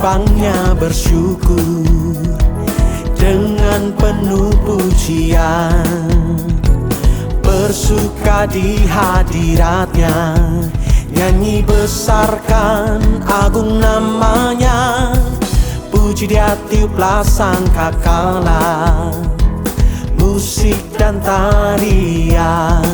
gerbangnya bersyukur dengan penuh pujian, bersuka di hadiratnya, nyanyi besarkan agung namanya, puji dia tiuplah sangkakala, musik dan tarian.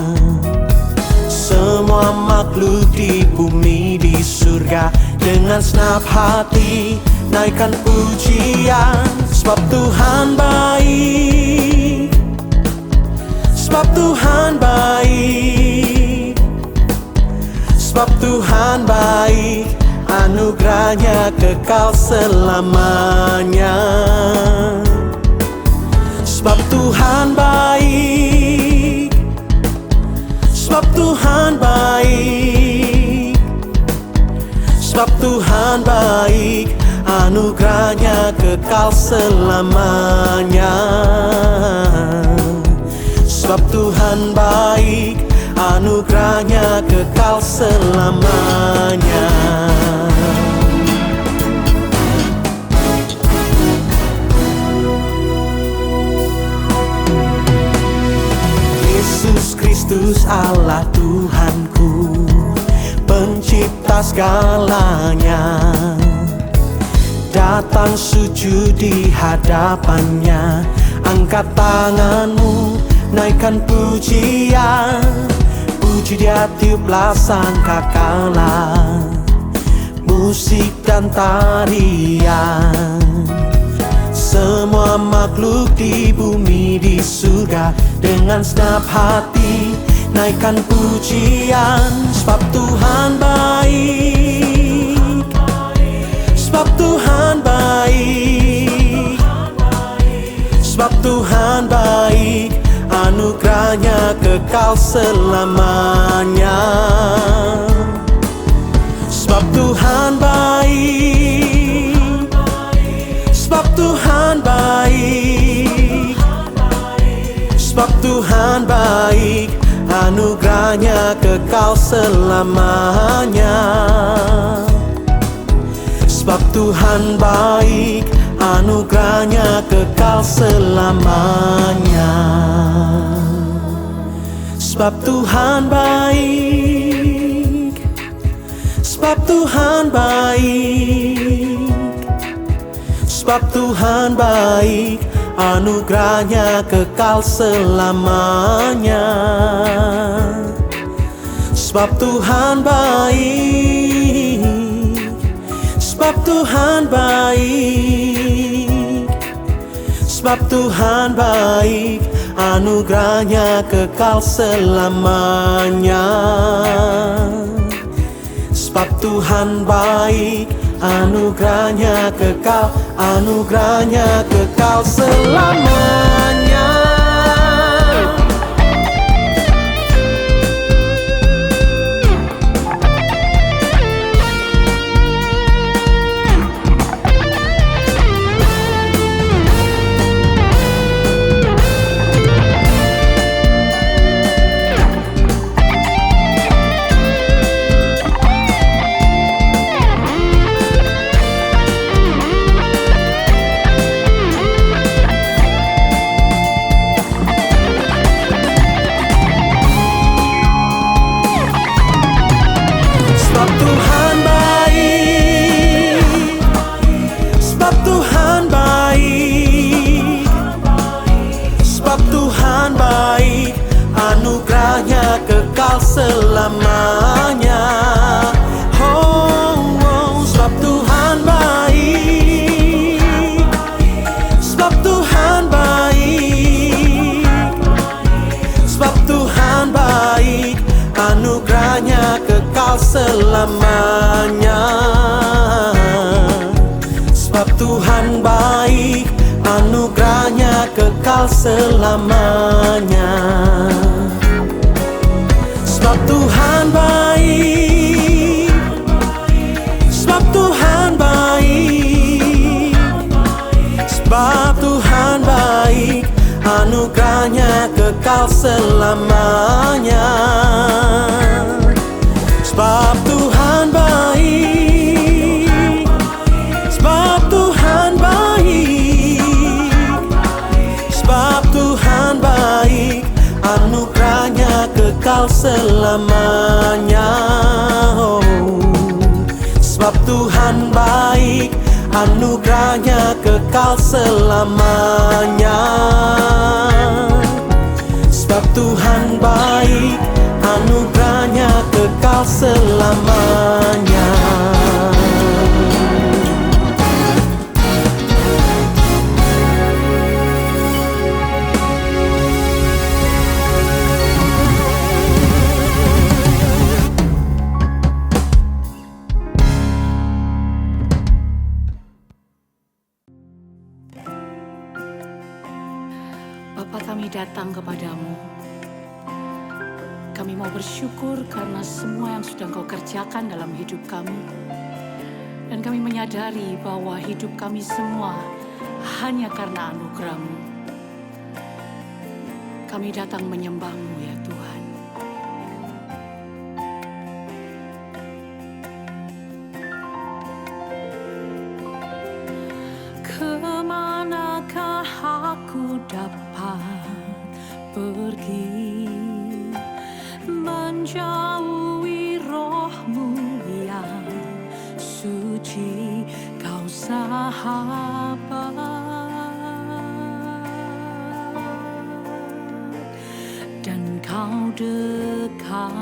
Semua makhluk di bumi di surga dengan senap hati naikkan pujian. Sebab Tuhan baik, sebab Tuhan baik, sebab Tuhan baik, anugerahnya kekal selamanya. Sebab Tuhan baik, sebab Tuhan baik, sebab Tuhan baik, anugerahnya kekal selamanya. Sebab Tuhan baik, anugerahnya kekal selamanya. Yesus Kristus Allah Tuhanku, pencipta segalanya, datang sujud di hadapannya, angkat tanganmu, naikkan pujian, puji dia tiuplah sangkakala, musik dan tarian. Semua makhluk di bumi di surga dengan senap hati naikkan pujian. Sebab Tuhan baik, sebab Tuhan baik, sebab Tuhan baik, anugerahnya kekal selamanya. Sebab Tuhan baik, sebab Tuhan baik, sebab Tuhan baik, anugerahnya kekal selamanya. Sebab Tuhan baik, anugerahnya kekal selamanya. Sebab Tuhan baik, sebab Tuhan baik, sebab Tuhan baik, anugerahnya kekal selamanya. Sebab Tuhan baik, sebab Tuhan baik, sebab Tuhan baik, anugerahnya kekal selamanya. Sebab Tuhan baik, anugerahnya kekal, anugerahnya kekal selamanya. Anugerahnya kekal selamanya. Sebab Tuhan baik, sebab Tuhan baik, sebab Tuhan baik, anugerahnya kekal selamanya. Sebab Tuhan baik, anugerahnya kekal selamanya. Sebab Tuhan baik, sebab Tuhan baik, sebab Tuhan baik, anugerahnya kekal selamanya. Sebab Tuhan baik, sebab Tuhan baik, sebab Tuhan baik, anugerahnya kekal selamanya. Sebab Tuhan baik, anugerahnya kekal selamanya. Sebab Tuhan baik, anugerahnya kekal selamanya. Bapa, kami datang kepadamu. Kami mau bersyukur karena semua yang sudah Engkau kerjakan dalam hidup kami. Dan kami menyadari bahwa hidup kami semua hanya karena anugerah-Mu. Kami datang menyembah-Mu ya Tuhan. Kemanakah aku dapat pergi, menjauhi roh-Mu yang suci, Kau sahabat, dan Kau dekat.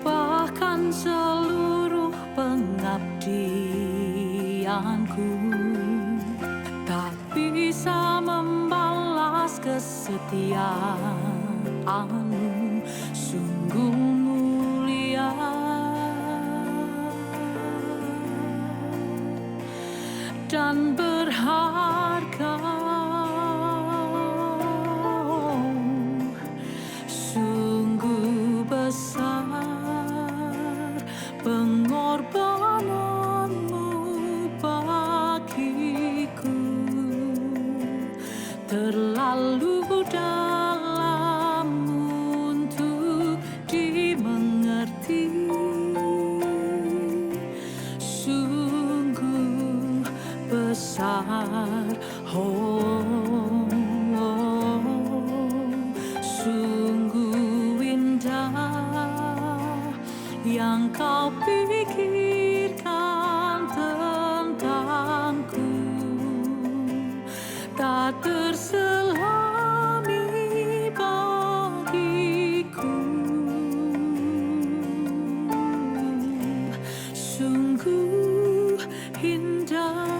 Bahkan seluruh pengabdianku tak bisa membalas kesetiaan-Mu, sungguh mulia. Dan berharga, sungguh besar pengorbanan-Mu bagiku, terlalu dalam untuk dimengerti. Sungguh besar, sungguh indah yang Kau pikirkan tentangku, tak terselami bagiku. Sungguh indah.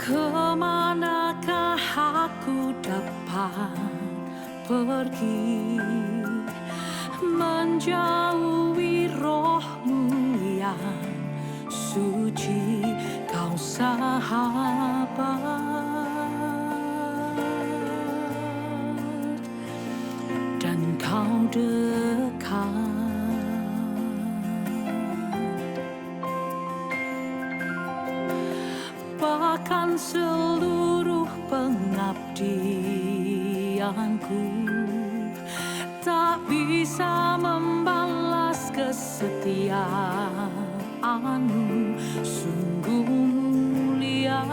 Kemanakah aku dapat pergi menjauhi roh-Mu yang suci, Kau sahabat dan Kau dekat. Bahkan seluruh pengabdianku tak bisa membalas kesetiaan-Mu, sungguh mulia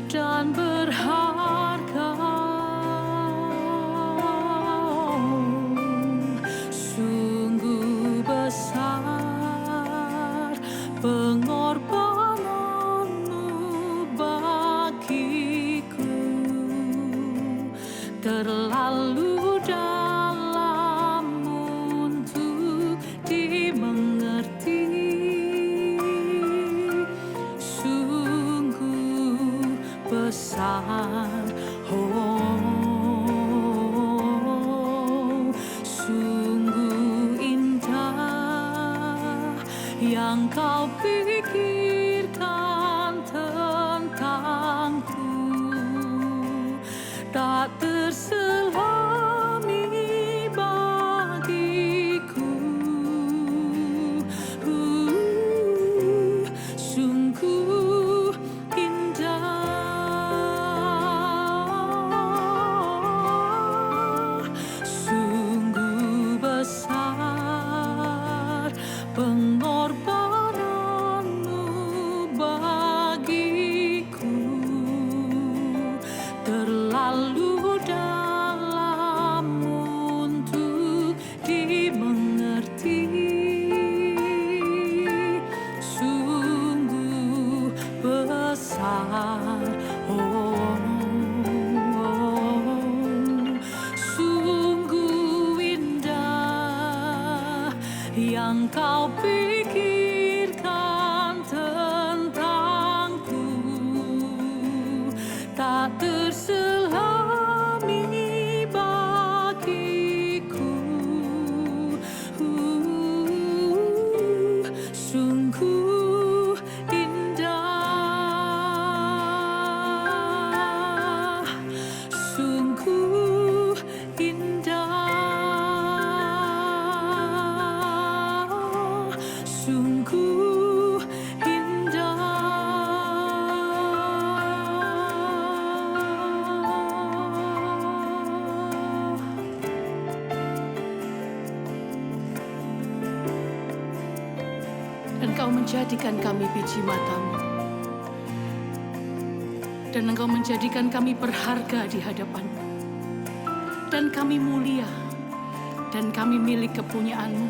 dan berharga. Sungguh besar pengorbanan-Mu bagiku, terlalu dalam untuk dimengerti. Sungguh besar, oh, sungguh indah yang Kau pikirkan tentangku, tak terselami bagiku. Sungguh indah, sungguh besar pengorbanan-Mu bagiku, terlalu dalam untuk dimengerti. Sungguh besar, oh, sungguh indah yang Kau pikirkan tentangku, tak terselami bagiku. Sungguh indah, sungguh indah, sungguh indah. Dan Kau menjadikan kami biji mata-Mu, dan Engkau menjadikan kami berharga di hadapan-Mu, dan kami mulia, dan kami milik kepunyaan-Mu.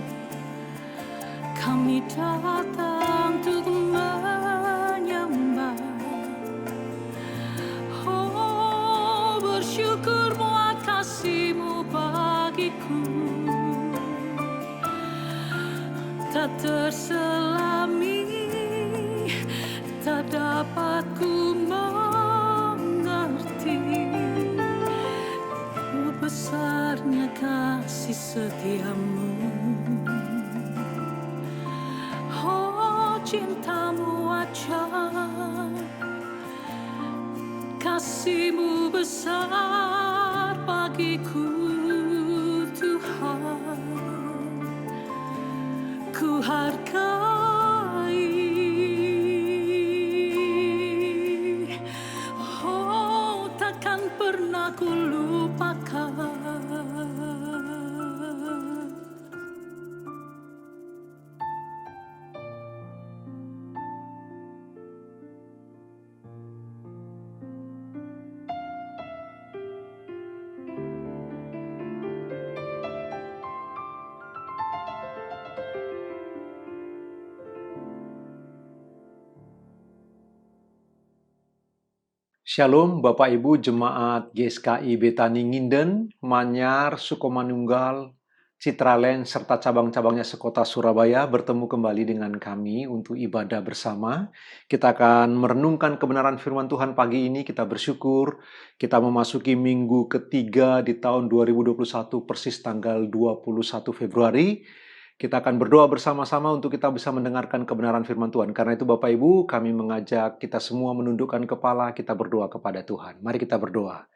Kami datang untuk menyembah, oh, bersyukur buat kasih-Mu bagiku, tak terselami, tak dapat ku mengerti besarnya kasih setia-Mu. Oh, cinta-Mu ajaib, kasih-Mu besar bagiku, Tuhan. Ku hargai, oh, takkan pernah ku lupakan. Shalom Bapak Ibu Jemaat GSKI Betani Nginden, Manyar, Sukomanunggal, Citraland serta cabang-cabangnya sekota Surabaya bertemu kembali dengan kami untuk ibadah bersama. Kita akan merenungkan kebenaran firman Tuhan pagi ini. Kita bersyukur kita memasuki minggu ketiga di tahun 2021 persis tanggal 21 Februari. Kita akan berdoa bersama-sama untuk kita bisa mendengarkan kebenaran firman Tuhan. Karena itu Bapak Ibu, kami mengajak kita semua menundukkan kepala, kita berdoa kepada Tuhan. Mari kita berdoa.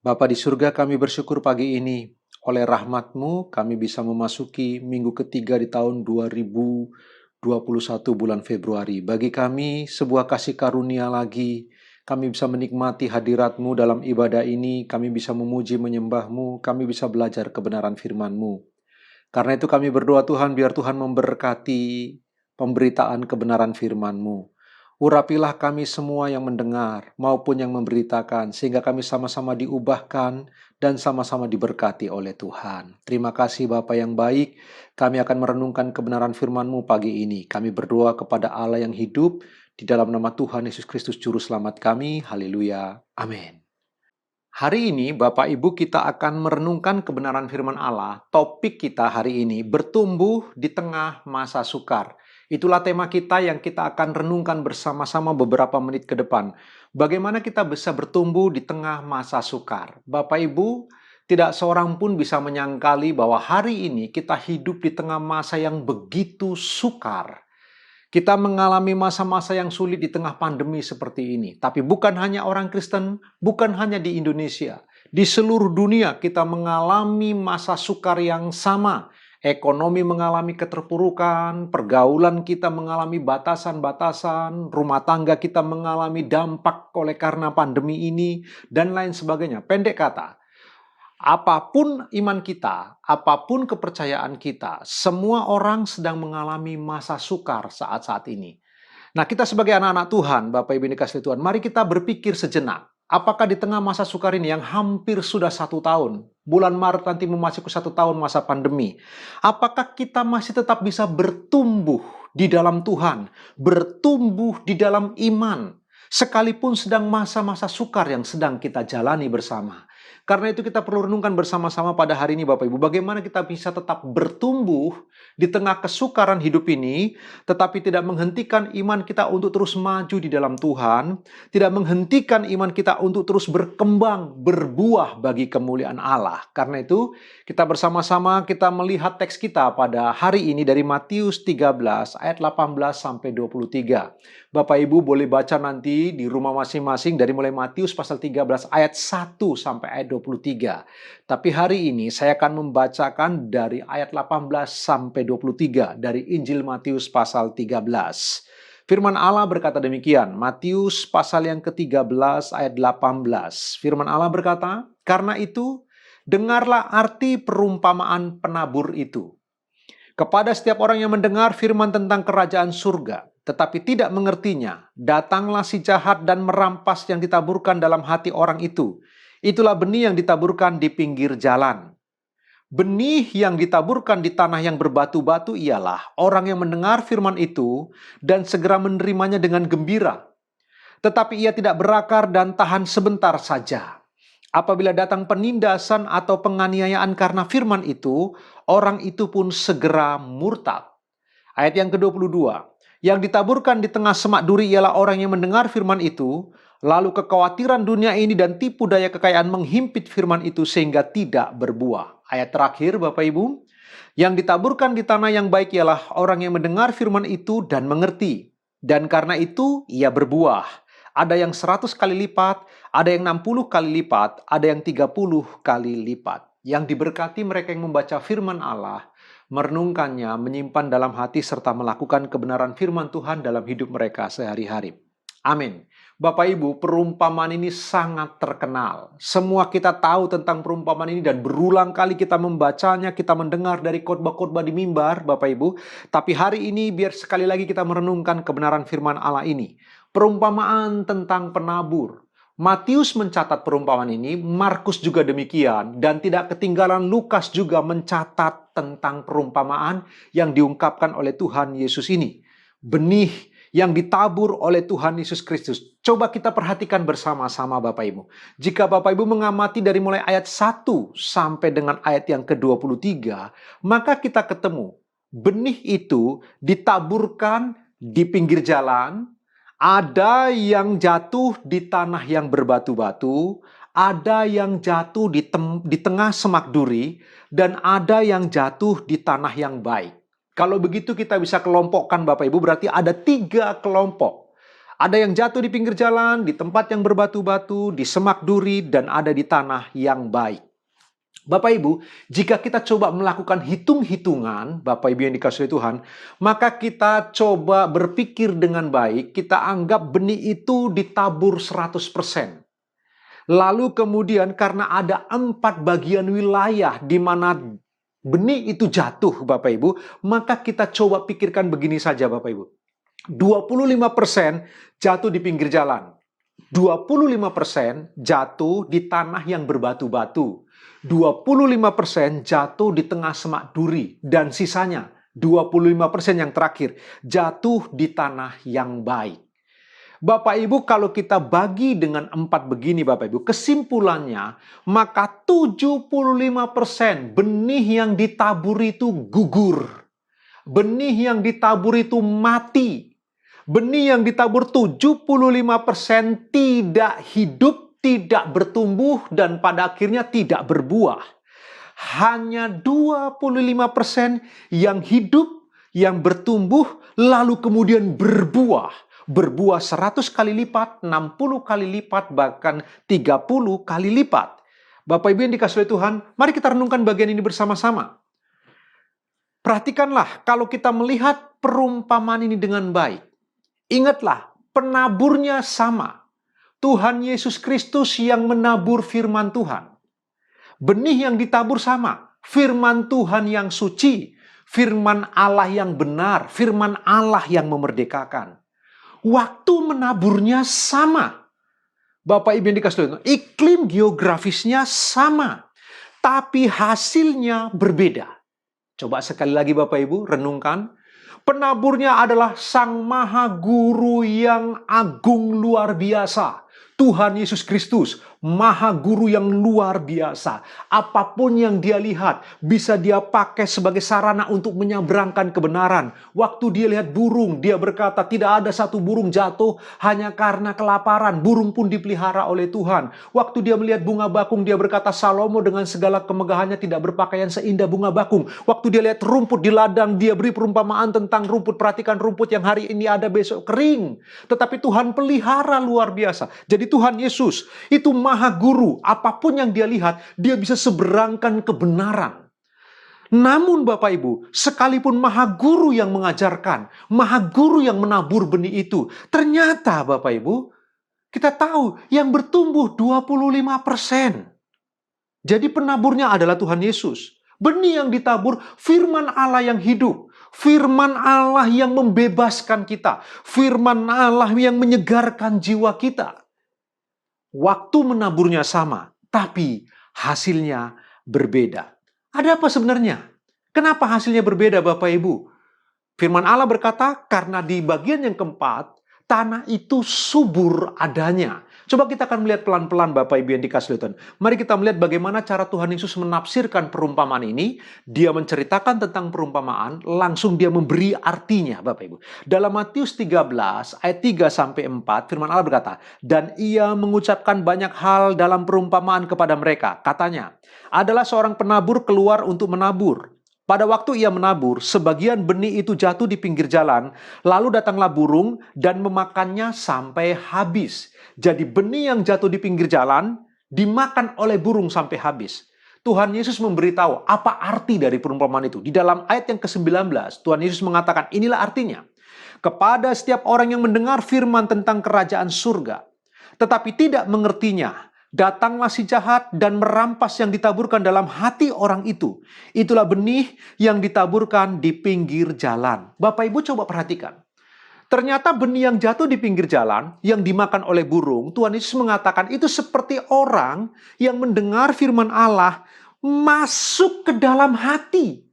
Bapa di surga, kami bersyukur pagi ini. Oleh rahmat-Mu, kami bisa memasuki minggu ketiga di tahun 2021 bulan Februari. Bagi kami, sebuah kasih karunia lagi. Kami bisa menikmati hadirat-Mu dalam ibadah ini. Kami bisa memuji menyembah-Mu. Kami bisa belajar kebenaran firman-Mu. Karena itu kami berdoa Tuhan, biar Tuhan memberkati pemberitaan kebenaran firman-Mu. Urapilah kami semua yang mendengar maupun yang memberitakan, sehingga kami sama-sama diubahkan dan sama-sama diberkati oleh Tuhan. Terima kasih Bapa yang baik, kami akan merenungkan kebenaran firman-Mu pagi ini. Kami berdoa kepada Allah yang hidup, di dalam nama Tuhan Yesus Kristus Juru Selamat kami. Haleluya. Amin. Hari ini Bapak Ibu kita akan merenungkan kebenaran firman Allah. Topik kita hari ini, bertumbuh di tengah masa sukar. Itulah tema kita yang kita akan renungkan bersama-sama beberapa menit ke depan. Bagaimana kita bisa bertumbuh di tengah masa sukar. Bapak Ibu, tidak seorang pun bisa menyangkali bahwa hari ini kita hidup di tengah masa yang begitu sukar. Kita mengalami masa-masa yang sulit di tengah pandemi seperti ini. Tapi bukan hanya orang Kristen, bukan hanya di Indonesia. Di seluruh dunia kita mengalami masa sukar yang sama. Ekonomi mengalami keterpurukan, pergaulan kita mengalami batasan-batasan, rumah tangga kita mengalami dampak oleh karena pandemi ini, dan lain sebagainya. Pendek kata, apapun iman kita, apapun kepercayaan kita, semua orang sedang mengalami masa sukar saat-saat ini. Nah, kita sebagai anak-anak Tuhan, Bapak Ibu yang dikasihi Tuhan, mari kita berpikir sejenak. Apakah di tengah masa sukar ini yang hampir sudah 1 tahun, bulan Maret nanti memasuki 1 tahun masa pandemi, apakah kita masih tetap bisa bertumbuh di dalam Tuhan, bertumbuh di dalam iman, sekalipun sedang masa-masa sukar yang sedang kita jalani bersama? Karena itu kita perlu renungkan bersama-sama pada hari ini Bapak Ibu, bagaimana kita bisa tetap bertumbuh di tengah kesukaran hidup ini, tetapi tidak menghentikan iman kita untuk terus maju di dalam Tuhan, tidak menghentikan iman kita untuk terus berkembang, berbuah bagi kemuliaan Allah. Karena itu kita bersama-sama kita melihat teks kita pada hari ini dari Matius 13 ayat 18 sampai 23. Bapak Ibu boleh baca nanti di rumah masing-masing dari mulai Matius pasal 13 ayat 1 sampai ayat 23. Tapi hari ini saya akan membacakan dari ayat 18 sampai 23 dari Injil Matius pasal 13. Firman Allah berkata demikian, Matius pasal yang ke-13 ayat 18. Firman Allah berkata, "Karena itu, dengarlah arti perumpamaan penabur itu. Kepada setiap orang yang mendengar firman tentang kerajaan surga, tetapi tidak mengertinya, datanglah si jahat dan merampas yang ditaburkan dalam hati orang itu. Itulah benih yang ditaburkan di pinggir jalan. Benih yang ditaburkan di tanah yang berbatu-batu ialah orang yang mendengar firman itu dan segera menerimanya dengan gembira. Tetapi ia tidak berakar dan tahan sebentar saja. Apabila datang penindasan atau penganiayaan karena firman itu, orang itu pun segera murtad." Ayat yang ke-22. "Yang ditaburkan di tengah semak duri ialah orang yang mendengar firman itu, lalu kekhawatiran dunia ini dan tipu daya kekayaan menghimpit firman itu sehingga tidak berbuah." Ayat terakhir Bapak Ibu, "Yang ditaburkan di tanah yang baik ialah orang yang mendengar firman itu dan mengerti. Dan karena itu ia berbuah. Ada yang 100 kali lipat, ada yang 60 kali lipat, ada yang 30 kali lipat." Yang diberkati mereka yang membaca firman Allah, merenungkannya, menyimpan dalam hati, serta melakukan kebenaran firman Tuhan dalam hidup mereka sehari-hari. Amin. Bapak Ibu, perumpamaan ini sangat terkenal. Semua kita tahu tentang perumpamaan ini dan berulang kali kita membacanya, kita mendengar dari khotbah-khotbah di mimbar, Bapak Ibu. Tapi hari ini biar sekali lagi kita merenungkan kebenaran firman Allah ini. Perumpamaan tentang penabur. Matius mencatat perumpamaan ini, Markus juga demikian, dan tidak ketinggalan Lukas juga mencatat tentang perumpamaan yang diungkapkan oleh Tuhan Yesus ini. Benih yang ditabur oleh Tuhan Yesus Kristus. Coba kita perhatikan bersama-sama Bapak Ibu. Jika Bapak Ibu mengamati dari mulai ayat 1 sampai dengan ayat yang ke-23, maka kita ketemu benih itu ditaburkan di pinggir jalan, ada yang jatuh di tanah yang berbatu-batu, ada yang jatuh di tengah semak duri, dan ada yang jatuh di tanah yang baik. Kalau begitu kita bisa kelompokkan Bapak Ibu, berarti ada 3 kelompok. Ada yang jatuh di pinggir jalan, di tempat yang berbatu-batu, di semak duri, dan ada di tanah yang baik. Bapak Ibu, jika kita coba melakukan hitung-hitungan, Bapak Ibu yang dikasihi Tuhan, maka kita coba berpikir dengan baik, kita anggap benih itu ditabur 100%. Lalu kemudian karena ada 4 bagian wilayah di mana benih itu jatuh Bapak Ibu, maka kita coba pikirkan begini saja Bapak Ibu. 25% jatuh di pinggir jalan. 25% jatuh di tanah yang berbatu-batu. 25% jatuh di tengah semak duri. Dan sisanya 25% yang terakhir jatuh di tanah yang baik. Bapak Ibu, kalau kita bagi dengan 4 begini Bapak Ibu, kesimpulannya maka 75% benih yang ditabur itu gugur. Benih yang ditabur itu mati. Benih yang ditabur 75% tidak hidup, tidak bertumbuh, dan pada akhirnya tidak berbuah. Hanya 25% yang hidup, yang bertumbuh, lalu kemudian berbuah. Berbuah 100 kali lipat, 60 kali lipat, bahkan 30 kali lipat. Bapak Ibu yang dikasihi Tuhan, mari kita renungkan bagian ini bersama-sama. Perhatikanlah, kalau kita melihat perumpamaan ini dengan baik. Ingatlah, penaburnya sama. Tuhan Yesus Kristus yang menabur firman Tuhan. Benih yang ditabur sama. Firman Tuhan yang suci. Firman Allah yang benar. Firman Allah yang memerdekakan. Waktu menaburnya sama. Bapak Ibu yang dikasihi Tuhan, iklim geografisnya sama. Tapi hasilnya berbeda. Coba sekali lagi Bapak Ibu, renungkan. Penaburnya adalah Sang Maha Guru yang agung luar biasa. Tuhan Yesus Kristus, Maha Guru yang luar biasa. Apapun yang dia lihat, bisa dia pakai sebagai sarana untuk menyabrangkan kebenaran. Waktu dia lihat burung, dia berkata, tidak ada satu burung jatuh hanya karena kelaparan. Burung pun dipelihara oleh Tuhan. Waktu dia melihat bunga bakung, dia berkata, Salomo dengan segala kemegahannya tidak berpakaian seindah bunga bakung. Waktu dia lihat rumput di ladang, dia beri perumpamaan tentang rumput. Perhatikan rumput yang hari ini ada, besok kering. Tetapi Tuhan pelihara luar biasa. Jadi Tuhan Yesus itu Maha Guru. Apapun yang dia lihat, dia bisa seberangkan kebenaran. Namun Bapak Ibu, sekalipun Maha Guru yang mengajarkan, Maha Guru yang menabur benih itu, ternyata Bapak Ibu, kita tahu yang bertumbuh 25%. Jadi penaburnya adalah Tuhan Yesus. Benih yang ditabur, firman Allah yang hidup. Firman Allah yang membebaskan kita. Firman Allah yang menyegarkan jiwa kita. Waktu menaburnya sama, tapi hasilnya berbeda. Ada apa sebenarnya? Kenapa hasilnya berbeda Bapak Ibu? Firman Allah berkata, karena di bagian yang keempat, tanah itu subur adanya. Coba kita akan melihat pelan-pelan Bapak Ibu yang dikasihi Tuhan. Mari kita melihat bagaimana cara Tuhan Yesus menafsirkan perumpamaan ini. Dia menceritakan tentang perumpamaan, langsung dia memberi artinya Bapak Ibu. Dalam Matius 13 ayat 3-4 firman Allah berkata, dan ia mengucapkan banyak hal dalam perumpamaan kepada mereka. Katanya, adalah seorang penabur keluar untuk menabur. Pada waktu ia menabur, sebagian benih itu jatuh di pinggir jalan, lalu datanglah burung dan memakannya sampai habis. Jadi benih yang jatuh di pinggir jalan dimakan oleh burung sampai habis. Tuhan Yesus memberitahu apa arti dari perumpamaan itu. Di dalam ayat yang ke-19, Tuhan Yesus mengatakan, inilah artinya. Kepada setiap orang yang mendengar firman tentang kerajaan surga, tetapi tidak mengertinya, datanglah si jahat dan merampas yang ditaburkan dalam hati orang itu. Itulah benih yang ditaburkan di pinggir jalan. Bapak Ibu coba perhatikan. Ternyata benih yang jatuh di pinggir jalan, yang dimakan oleh burung, Tuhan Yesus mengatakan itu seperti orang yang mendengar firman Allah masuk ke dalam hati.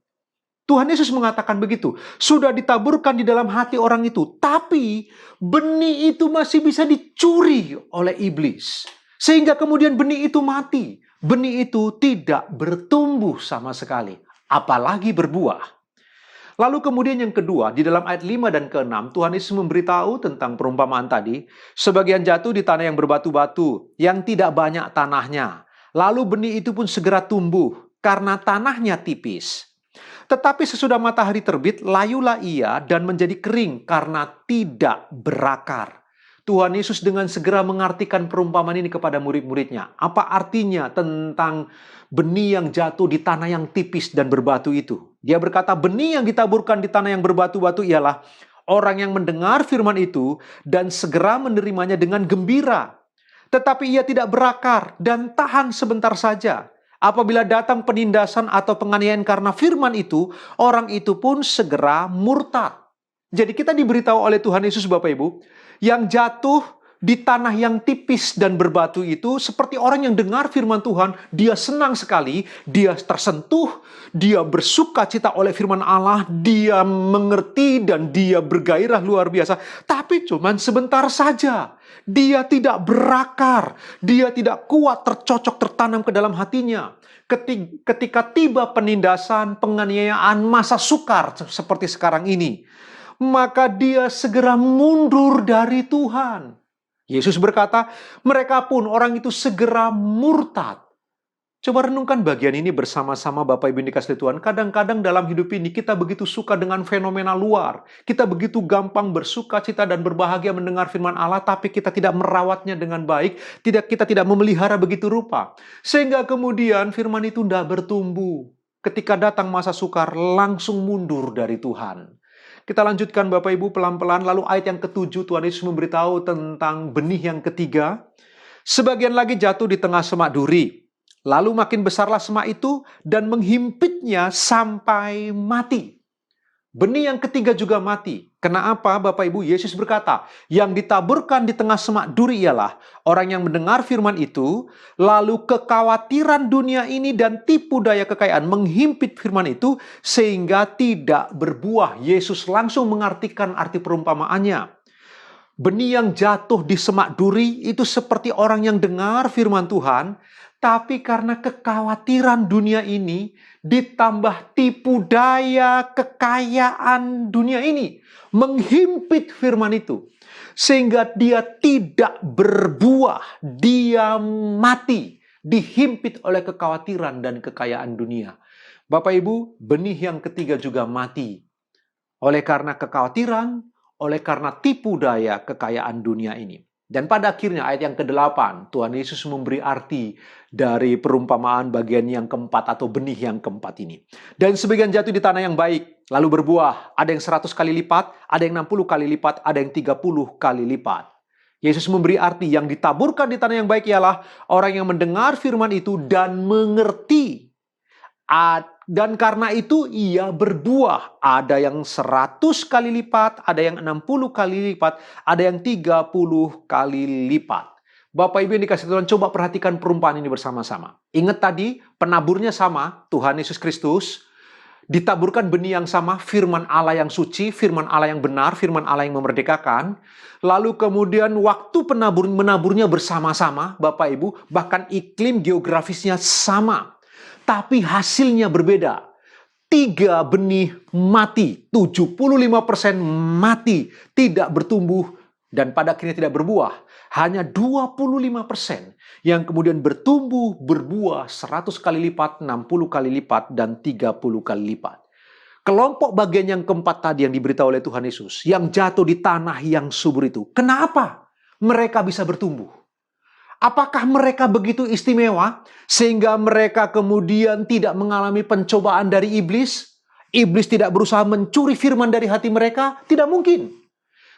Tuhan Yesus mengatakan begitu. Sudah ditaburkan di dalam hati orang itu. Tapi benih itu masih bisa dicuri oleh iblis. Sehingga kemudian benih itu mati. Benih itu tidak bertumbuh sama sekali. Apalagi berbuah. Lalu kemudian yang kedua, di dalam ayat 5 dan ke-6, Tuhan Yesus memberitahu tentang perumpamaan tadi. Sebagian jatuh di tanah yang berbatu-batu, yang tidak banyak tanahnya. Lalu benih itu pun segera tumbuh, karena tanahnya tipis. Tetapi sesudah matahari terbit, layulah ia dan menjadi kering karena tidak berakar. Tuhan Yesus dengan segera mengartikan perumpamaan ini kepada murid-muridnya. Apa artinya tentang benih yang jatuh di tanah yang tipis dan berbatu itu? Dia berkata, benih yang ditaburkan di tanah yang berbatu-batu ialah orang yang mendengar firman itu dan segera menerimanya dengan gembira. Tetapi ia tidak berakar dan tahan sebentar saja. Apabila datang penindasan atau penganiayaan karena firman itu, orang itu pun segera murtad. Jadi kita diberitahu oleh Tuhan Yesus Bapak Ibu, yang jatuh di tanah yang tipis dan berbatu itu seperti orang yang dengar firman Tuhan, dia senang sekali, dia tersentuh, dia bersuka cita oleh firman Allah, dia mengerti dan dia bergairah luar biasa, tapi cuman sebentar saja. Dia tidak berakar, dia tidak kuat tercocok tertanam ke dalam hatinya. Ketika tiba penindasan, penganiayaan, masa sukar seperti sekarang ini, maka dia segera mundur dari Tuhan. Yesus berkata, mereka pun orang itu segera murtad. Coba renungkan bagian ini bersama-sama Bapak Ibu yang dikasihi Tuhan. Kadang-kadang dalam hidup ini kita begitu suka dengan fenomena luar. Kita begitu gampang bersuka cita dan berbahagia mendengar firman Allah, tapi kita tidak merawatnya dengan baik. Kita tidak memelihara begitu rupa. Sehingga kemudian firman itu tidak bertumbuh. Ketika datang masa sukar, langsung mundur dari Tuhan. Kita lanjutkan Bapak Ibu pelan-pelan. Lalu ayat yang ke-7 Tuhan Yesus memberitahu tentang benih yang ketiga. Sebagian lagi jatuh di tengah semak duri. Lalu makin besarlah semak itu dan menghimpitnya sampai mati. Benih yang ketiga juga mati. Kenapa Bapak Ibu? Yesus berkata, yang ditaburkan di tengah semak duri ialah orang yang mendengar firman itu, lalu kekhawatiran dunia ini dan tipu daya kekayaan menghimpit firman itu sehingga tidak berbuah. Yesus langsung mengartikan arti perumpamaannya. Benih yang jatuh di semak duri itu seperti orang yang dengar firman Tuhan, tapi karena kekhawatiran dunia ini, ditambah tipu daya kekayaan dunia ini, menghimpit firman itu. Sehingga dia tidak berbuah, dia mati, dihimpit oleh kekhawatiran dan kekayaan dunia. Bapak Ibu, benih yang ketiga juga mati. Oleh karena kekhawatiran, oleh karena tipu daya kekayaan dunia ini. Dan pada akhirnya ayat yang ke-8, Tuhan Yesus memberi arti dari perumpamaan bagian yang keempat atau benih yang keempat ini. Dan sebagian jatuh di tanah yang baik, lalu berbuah. Ada yang 100 kali lipat, ada yang 60 kali lipat, ada yang 30 kali lipat. Yesus memberi arti yang ditaburkan di tanah yang baik ialah orang yang mendengar firman itu dan mengerti. Dan karena itu ia berbuah. Ada yang 100 kali lipat, ada yang 60 kali lipat, ada yang 30 kali lipat. Bapak Ibu yang dikasihi Tuhan, coba perhatikan perumpamaan ini bersama-sama. Ingat tadi, penaburnya sama, Tuhan Yesus Kristus. Ditaburkan benih yang sama, firman Allah yang suci, firman Allah yang benar, firman Allah yang memerdekakan. Lalu kemudian waktu menaburnya bersama-sama, Bapak Ibu, bahkan iklim geografisnya sama. Tapi hasilnya berbeda. 3 benih mati, 75% mati, tidak bertumbuh, dan pada akhirnya tidak berbuah. Hanya 25% yang kemudian bertumbuh, berbuah 100 kali lipat, 60 kali lipat, dan 30 kali lipat. Kelompok bagian yang keempat tadi yang diberitahu oleh Tuhan Yesus, yang jatuh di tanah yang subur itu. Kenapa mereka bisa bertumbuh? Apakah mereka begitu istimewa sehingga mereka kemudian tidak mengalami pencobaan dari iblis? Iblis tidak berusaha mencuri firman dari hati mereka? Tidak mungkin.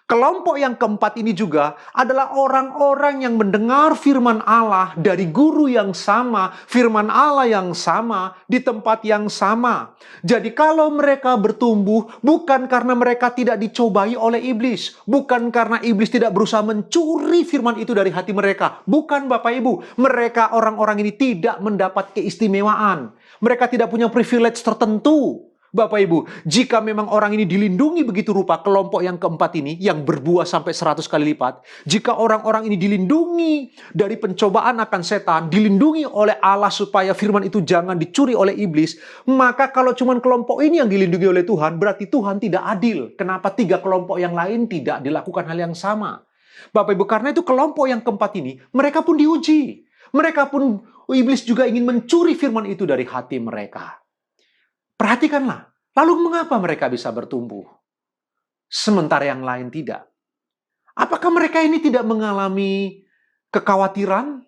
Kelompok yang keempat ini juga adalah orang-orang yang mendengar firman Allah dari guru yang sama, firman Allah yang sama, di tempat yang sama. Jadi kalau mereka bertumbuh, bukan karena mereka tidak dicobai oleh iblis, bukan karena iblis tidak berusaha mencuri firman itu dari hati mereka. Bukan Bapak Ibu, mereka orang-orang ini tidak mendapat keistimewaan. Mereka tidak punya privilege tertentu. Bapak Ibu, jika memang orang ini dilindungi begitu rupa, kelompok yang keempat ini, yang berbuah sampai 100 kali lipat, jika orang-orang ini dilindungi dari pencobaan akan setan, dilindungi oleh Allah supaya firman itu jangan dicuri oleh iblis, maka kalau cuma kelompok ini yang dilindungi oleh Tuhan, berarti Tuhan tidak adil. Kenapa 3 kelompok yang lain tidak dilakukan hal yang sama? Bapak Ibu, karena itu kelompok yang keempat ini, mereka pun diuji. Mereka pun, iblis juga ingin mencuri firman itu dari hati mereka. Perhatikanlah, lalu mengapa mereka bisa bertumbuh? Sementara yang lain tidak. Apakah mereka ini tidak mengalami kekhawatiran?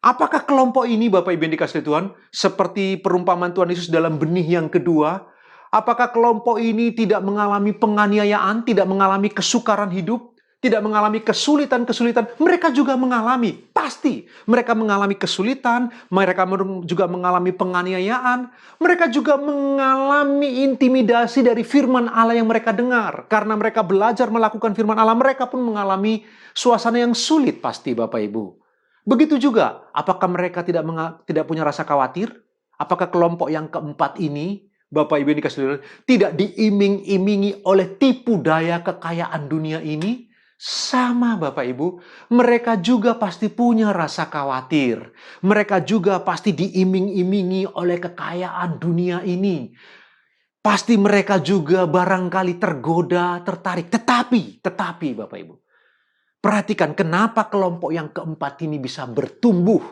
Apakah kelompok ini, Bapak Ibu yang dikasihi Tuhan, seperti perumpamaan Tuhan Yesus dalam benih yang kedua? Apakah kelompok ini tidak mengalami penganiayaan, tidak mengalami kesukaran hidup? Tidak mengalami kesulitan-kesulitan, mereka juga mengalami. Pasti mereka mengalami kesulitan, mereka juga mengalami penganiayaan, mereka juga mengalami intimidasi dari firman Allah yang mereka dengar. Karena mereka belajar melakukan firman Allah, mereka pun mengalami suasana yang sulit pasti Bapak Ibu. Begitu juga, apakah mereka tidak punya rasa khawatir? Apakah kelompok yang keempat ini, Bapak Ibu yang dikasihi Tuhan, tidak diiming-imingi oleh tipu daya kekayaan dunia ini? Sama Bapak Ibu, mereka juga pasti punya rasa khawatir. Mereka juga pasti diiming-imingi oleh kekayaan dunia ini. Pasti mereka juga barangkali tergoda, tertarik. Tetapi Bapak Ibu, perhatikan kenapa kelompok yang keempat ini bisa bertumbuh.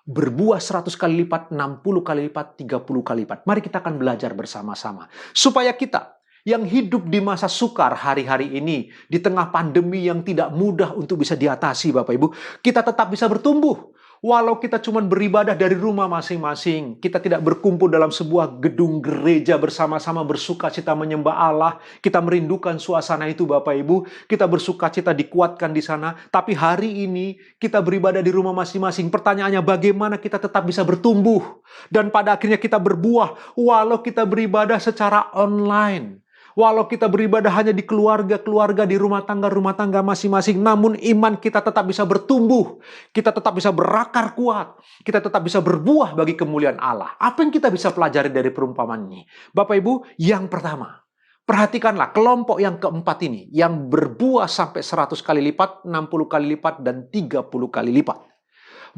Berbuah 100 kali lipat, 60 kali lipat, 30 kali lipat. Mari kita akan belajar bersama-sama. Supaya kita yang hidup di masa sukar hari-hari ini, di tengah pandemi yang tidak mudah untuk bisa diatasi Bapak Ibu, kita tetap bisa bertumbuh. Walau kita cuma beribadah dari rumah masing-masing, kita tidak berkumpul dalam sebuah gedung gereja bersama-sama bersukacita menyembah Allah, kita merindukan suasana itu Bapak Ibu, kita bersukacita dikuatkan di sana, tapi hari ini kita beribadah di rumah masing-masing. Pertanyaannya bagaimana kita tetap bisa bertumbuh, dan pada akhirnya kita berbuah, walau kita beribadah secara online. Walau kita beribadah hanya di keluarga-keluarga, di rumah tangga masing-masing, namun iman kita tetap bisa bertumbuh. Kita tetap bisa berakar kuat. Kita tetap bisa berbuah bagi kemuliaan Allah. Apa yang kita bisa pelajari dari perumpamaan ini? Bapak Ibu, yang pertama, perhatikanlah kelompok yang keempat ini, yang berbuah sampai 100 kali lipat, 60 kali lipat, dan 30 kali lipat.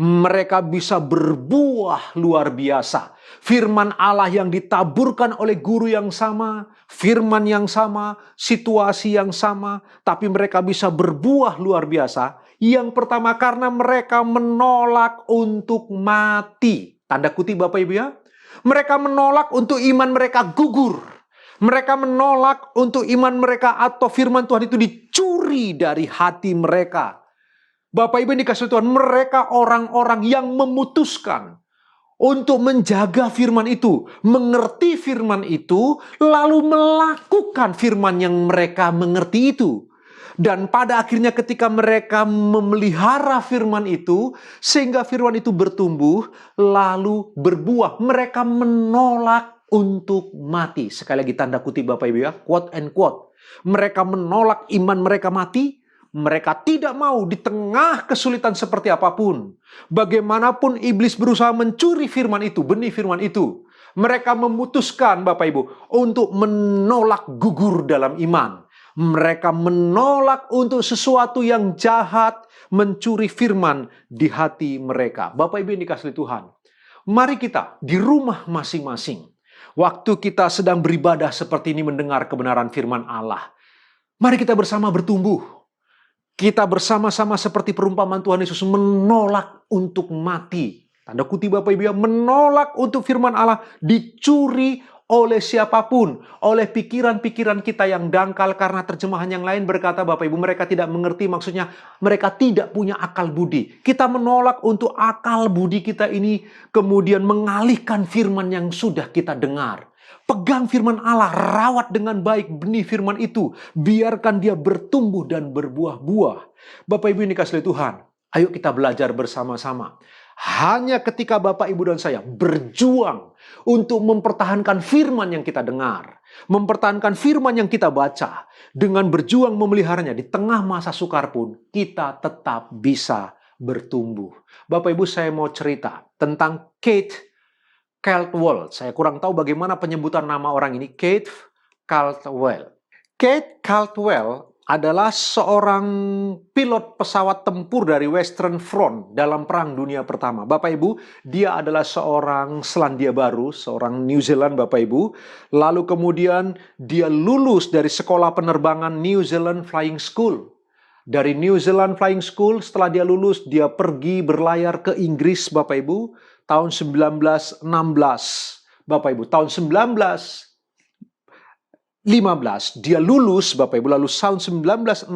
Mereka bisa berbuah luar biasa. Firman Allah yang ditaburkan oleh guru yang sama, firman yang sama, situasi yang sama, tapi mereka bisa berbuah luar biasa. Yang pertama karena mereka menolak untuk mati. Tanda kutip Bapak Ibu ya. Mereka menolak untuk iman mereka gugur. Mereka menolak untuk iman mereka atau firman Tuhan itu dicuri dari hati mereka. Bapak Ibu yang dikasihi Tuhan, mereka orang-orang yang memutuskan untuk menjaga firman itu, mengerti firman itu, lalu melakukan firman yang mereka mengerti itu. Dan pada akhirnya ketika mereka memelihara firman itu, sehingga firman itu bertumbuh, lalu berbuah, mereka menolak untuk mati. Sekali lagi tanda kutip Bapak Ibu ya, quote and quote. Mereka menolak iman mereka mati. Mereka tidak mau di tengah kesulitan seperti apapun. Bagaimanapun iblis berusaha mencuri firman itu, benih firman itu. Mereka memutuskan Bapak Ibu untuk menolak gugur dalam iman. Mereka menolak untuk sesuatu yang jahat mencuri firman di hati mereka. Bapak Ibu yang dikasihi Tuhan, mari kita di rumah masing-masing, waktu kita sedang beribadah seperti ini mendengar kebenaran firman Allah, mari kita bersama bertumbuh. Kita bersama-sama seperti perumpamaan Tuhan Yesus menolak untuk mati. Tanda kutip Bapak Ibu ya, menolak untuk firman Allah dicuri oleh siapapun. Oleh pikiran-pikiran kita yang dangkal, karena terjemahan yang lain berkata Bapak Ibu mereka tidak mengerti, maksudnya mereka tidak punya akal budi. Kita menolak untuk akal budi kita ini kemudian mengalihkan firman yang sudah kita dengar. Pegang firman Allah, rawat dengan baik benih firman itu. Biarkan dia bertumbuh dan berbuah-buah. Bapak Ibu yang dikasihi Tuhan, ayo kita belajar bersama-sama. Hanya ketika Bapak Ibu dan saya berjuang untuk mempertahankan firman yang kita dengar, mempertahankan firman yang kita baca, dengan berjuang memeliharanya di tengah masa sukar pun, kita tetap bisa bertumbuh. Bapak Ibu, saya mau cerita tentang Kate Caldwell. Saya kurang tahu bagaimana penyebutan nama orang ini. Kate Caldwell. Kate Caldwell adalah seorang pilot pesawat tempur dari Western Front dalam Perang Dunia Pertama. Bapak Ibu, dia adalah seorang Selandia Baru, seorang New Zealand Bapak Ibu. Lalu kemudian dia lulus dari sekolah penerbangan New Zealand Flying School. Dari New Zealand Flying School, setelah dia lulus, dia pergi berlayar ke Inggris Bapak Ibu, tahun 1916. Bapak Ibu, tahun 1915 dia lulus Bapak Ibu, lalu tahun 1916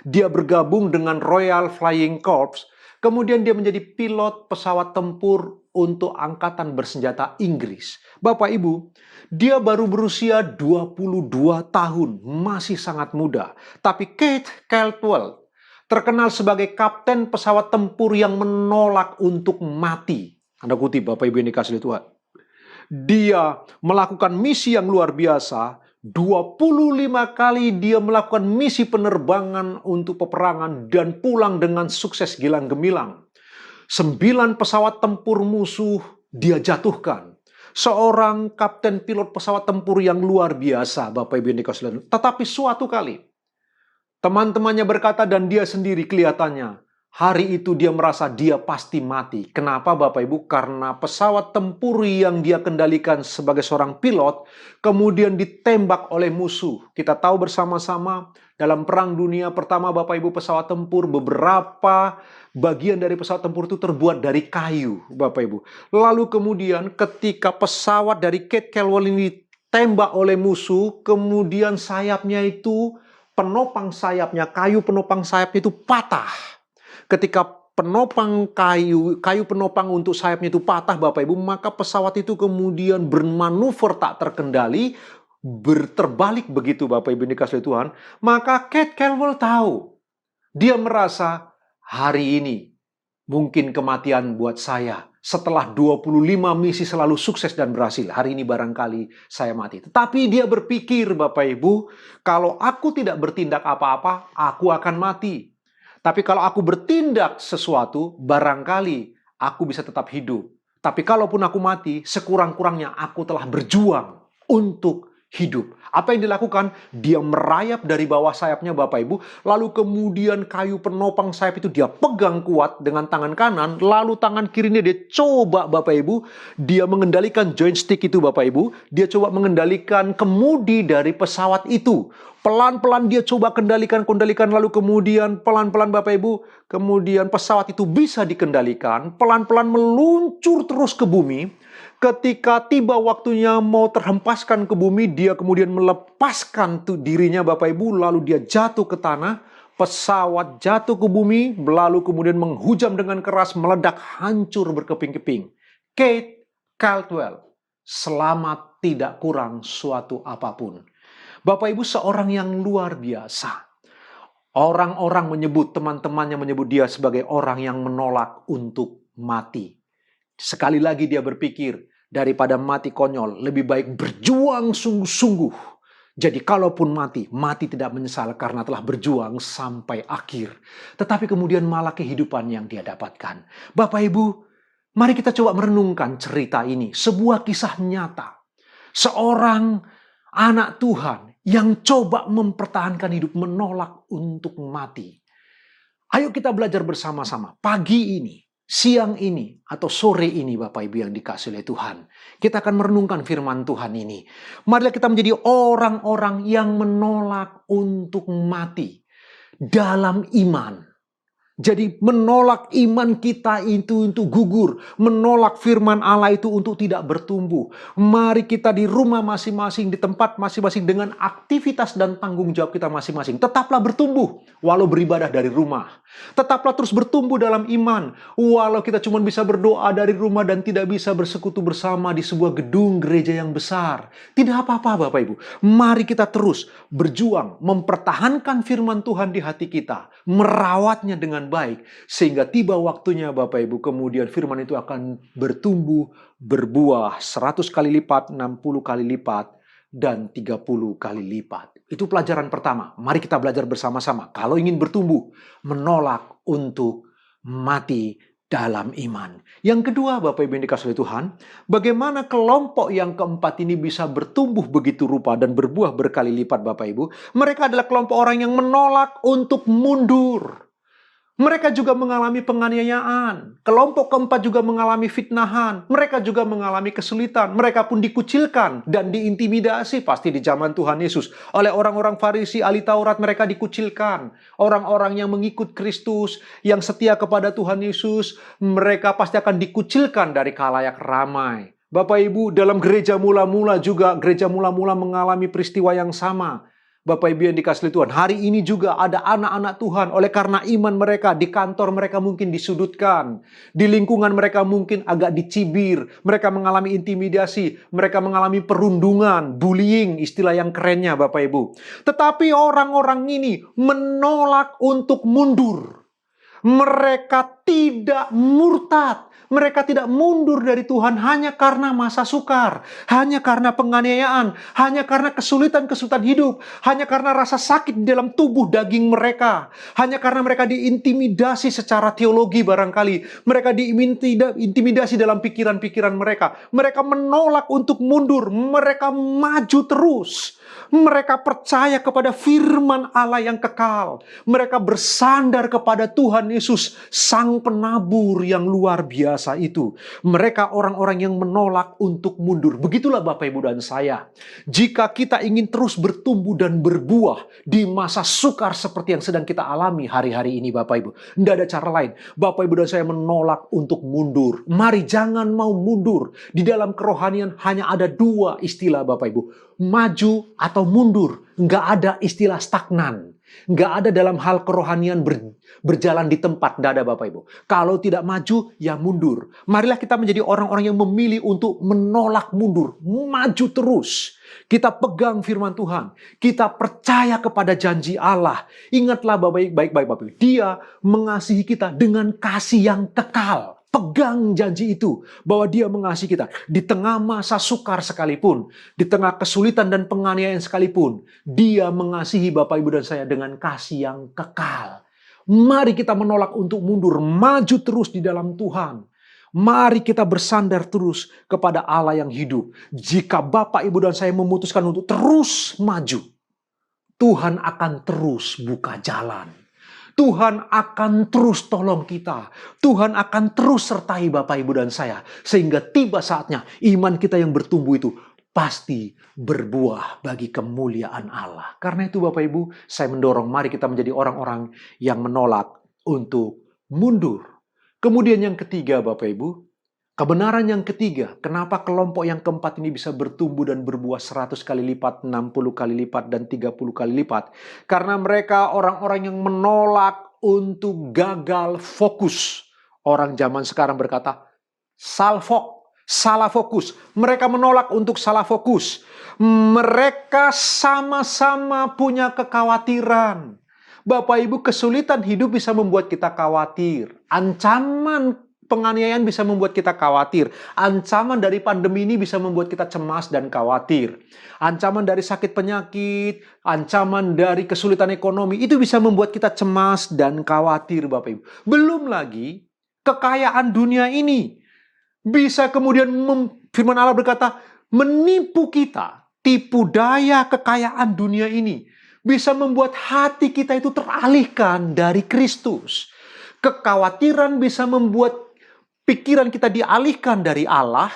dia bergabung dengan Royal Flying Corps, kemudian dia menjadi pilot pesawat tempur untuk angkatan bersenjata Inggris. Bapak Ibu, dia baru berusia 22 tahun, masih sangat muda. Tapi Kate Caldwell terkenal sebagai kapten pesawat tempur yang menolak untuk mati. Anda kutip Bapak Ibu yang dikasihi Tuhan. Dia melakukan misi yang luar biasa. 25 kali dia melakukan misi penerbangan untuk peperangan dan pulang dengan sukses gilang gemilang. 9 pesawat tempur musuh dia jatuhkan. Seorang kapten pilot pesawat tempur yang luar biasa, Bapak Ibu yang dikasihi. Tetapi suatu kali, teman-temannya berkata dan dia sendiri kelihatannya, hari itu dia merasa dia pasti mati. Kenapa Bapak Ibu? Karena pesawat tempur yang dia kendalikan sebagai seorang pilot kemudian ditembak oleh musuh. Kita tahu bersama-sama dalam Perang Dunia Pertama Bapak Ibu, pesawat tempur, beberapa bagian dari pesawat tempur itu terbuat dari kayu Bapak Ibu. Lalu kemudian ketika pesawat dari Kate Caldwell ini ditembak oleh musuh, kemudian sayapnya itu, penopang sayapnya, kayu penopang sayapnya itu patah. Ketika penopang kayu penopang untuk sayapnya itu patah Bapak Ibu, maka pesawat itu kemudian bermanuver tak terkendali, terbalik begitu Bapak Ibu dikasihi Tuhan. Maka Kate Caldwell tahu, dia merasa hari ini mungkin kematian buat saya. Setelah 25 misi selalu sukses dan berhasil, hari ini barangkali saya mati. Tetapi dia berpikir Bapak Ibu, kalau aku tidak bertindak apa-apa, aku akan mati. Tapi kalau aku bertindak sesuatu, barangkali aku bisa tetap hidup. Tapi kalaupun aku mati, sekurang-kurangnya aku telah berjuang untuk hidup. Apa yang dilakukan? Dia merayap dari bawah sayapnya Bapak Ibu, lalu kemudian kayu penopang sayap itu dia pegang kuat dengan tangan kanan, lalu tangan kirinya dia coba Bapak Ibu, dia mengendalikan joystick itu Bapak Ibu, dia coba mengendalikan kemudi dari pesawat itu. Pelan-pelan dia coba kendalikan, lalu kemudian pelan-pelan Bapak Ibu, kemudian pesawat itu bisa dikendalikan, pelan-pelan meluncur terus ke bumi. Ketika tiba waktunya mau terhempaskan ke bumi, dia kemudian melepaskan dirinya Bapak Ibu, lalu dia jatuh ke tanah, pesawat jatuh ke bumi, lalu kemudian menghujam dengan keras, meledak, hancur berkeping-keping. Kate Caldwell selamat tidak kurang suatu apapun. Bapak Ibu, seorang yang luar biasa. Orang-orang menyebut, teman-temannya menyebut dia sebagai orang yang menolak untuk mati. Sekali lagi dia berpikir, daripada mati konyol, lebih baik berjuang sungguh-sungguh. Jadi kalaupun mati tidak menyesal karena telah berjuang sampai akhir. Tetapi kemudian malah kehidupan yang dia dapatkan. Bapak Ibu, mari kita coba merenungkan cerita ini. Sebuah kisah nyata. Seorang anak Tuhan yang coba mempertahankan hidup, menolak untuk mati. Ayo kita belajar bersama-sama. Pagi ini, siang ini, atau sore ini Bapak Ibu yang dikasihi oleh Tuhan. Kita akan merenungkan firman Tuhan ini. Marilah kita menjadi orang-orang yang menolak untuk mati dalam iman. Jadi menolak iman kita itu untuk gugur. Menolak firman Allah itu untuk tidak bertumbuh. Mari kita di rumah masing-masing, di tempat masing-masing dengan aktivitas dan tanggung jawab kita masing-masing. Tetaplah bertumbuh walau beribadah dari rumah. Tetaplah terus bertumbuh dalam iman. Walau kita cuma bisa berdoa dari rumah dan tidak bisa bersekutu bersama di sebuah gedung gereja yang besar. Tidak apa-apa Bapak Ibu. Mari kita terus berjuang mempertahankan firman Tuhan di hati kita. Merawatnya dengan baik, sehingga tiba waktunya Bapak Ibu, kemudian firman itu akan bertumbuh, berbuah 100 kali lipat, 60 kali lipat, dan 30 kali lipat. Itu pelajaran pertama. Mari kita belajar bersama-sama. Kalau ingin bertumbuh, menolak untuk mati dalam iman. Yang kedua, Bapak Ibu yang dikasihi oleh Tuhan, bagaimana kelompok yang keempat ini bisa bertumbuh begitu rupa dan berbuah berkali lipat, Bapak Ibu? Mereka adalah kelompok orang yang menolak untuk mundur. Mereka juga mengalami penganiayaan. Kelompok keempat juga mengalami fitnahan. Mereka juga mengalami kesulitan. Mereka pun dikucilkan dan diintimidasi. Pasti di zaman Tuhan Yesus. Oleh orang-orang Farisi, ahli Taurat, mereka dikucilkan. Orang-orang yang mengikut Kristus, yang setia kepada Tuhan Yesus, mereka pasti akan dikucilkan dari khalayak ramai. Bapak Ibu, dalam gereja mula-mula juga, gereja mula-mula mengalami peristiwa yang sama. Bapak Ibu yang dikasihi Tuhan, hari ini juga ada anak-anak Tuhan, oleh karena iman mereka, di kantor mereka mungkin disudutkan, di lingkungan mereka mungkin agak dicibir, mereka mengalami intimidasi, mereka mengalami perundungan, bullying, istilah yang kerennya Bapak Ibu. Tetapi orang-orang ini menolak untuk mundur. Mereka tidak murtad. Mereka tidak mundur dari Tuhan hanya karena masa sukar, hanya karena penganiayaan, hanya karena kesulitan-kesulitan hidup, hanya karena rasa sakit di dalam tubuh daging mereka, hanya karena mereka diintimidasi secara teologi barangkali, mereka diintimidasi dalam pikiran-pikiran mereka. Mereka menolak untuk mundur, mereka maju terus. Mereka percaya kepada firman Allah yang kekal. Mereka bersandar kepada Tuhan Yesus, Sang Penabur yang luar biasa itu. Mereka orang-orang yang menolak untuk mundur. Begitulah Bapak Ibu dan saya. Jika kita ingin terus bertumbuh dan berbuah di masa sukar seperti yang sedang kita alami hari-hari ini Bapak Ibu. Tidak ada cara lain. Bapak Ibu dan saya menolak untuk mundur. Mari jangan mau mundur. Di dalam kerohanian hanya ada dua istilah Bapak Ibu. Maju atau mundur. Nggak ada istilah stagnan. Nggak ada dalam hal kerohanian berjalan di tempat. Nggak ada Bapak Ibu. Kalau tidak maju, ya mundur. Marilah kita menjadi orang-orang yang memilih untuk menolak mundur. Maju terus. Kita pegang firman Tuhan. Kita percaya kepada janji Allah. Ingatlah baik-baik Bapak Ibu. Dia mengasihi kita dengan kasih yang kekal. Pegang janji itu, bahwa dia mengasihi kita. Di tengah masa sukar sekalipun, di tengah kesulitan dan penganiayaan sekalipun, dia mengasihi Bapak Ibu dan saya dengan kasih yang kekal. Mari kita menolak untuk mundur, maju terus di dalam Tuhan. Mari kita bersandar terus kepada Allah yang hidup. Jika Bapak Ibu dan saya memutuskan untuk terus maju, Tuhan akan terus buka jalan. Tuhan akan terus tolong kita. Tuhan akan terus sertai Bapak Ibu dan saya. Sehingga tiba saatnya iman kita yang bertumbuh itu pasti berbuah bagi kemuliaan Allah. Karena itu Bapak Ibu, saya mendorong mari kita menjadi orang-orang yang menolak untuk mundur. Kemudian yang ketiga Bapak Ibu, kebenaran yang ketiga, kenapa kelompok yang keempat ini bisa bertumbuh dan berbuah 100 kali lipat, 60 kali lipat, dan 30 kali lipat? Karena mereka orang-orang yang menolak untuk gagal fokus. Orang zaman sekarang berkata, salah fokus. Mereka menolak untuk salah fokus. Mereka sama-sama punya kekhawatiran. Bapak Ibu, kesulitan hidup bisa membuat kita khawatir. Ancaman penganiayaan bisa membuat kita khawatir. Ancaman dari pandemi ini bisa membuat kita cemas dan khawatir. Ancaman dari sakit penyakit, ancaman dari kesulitan ekonomi, itu bisa membuat kita cemas dan khawatir Bapak Ibu. Belum lagi kekayaan dunia ini. Bisa kemudian firman Allah berkata, menipu kita. Tipu daya kekayaan dunia ini bisa membuat hati kita itu teralihkan dari Kristus. Kekhawatiran bisa membuat pikiran kita dialihkan dari Allah.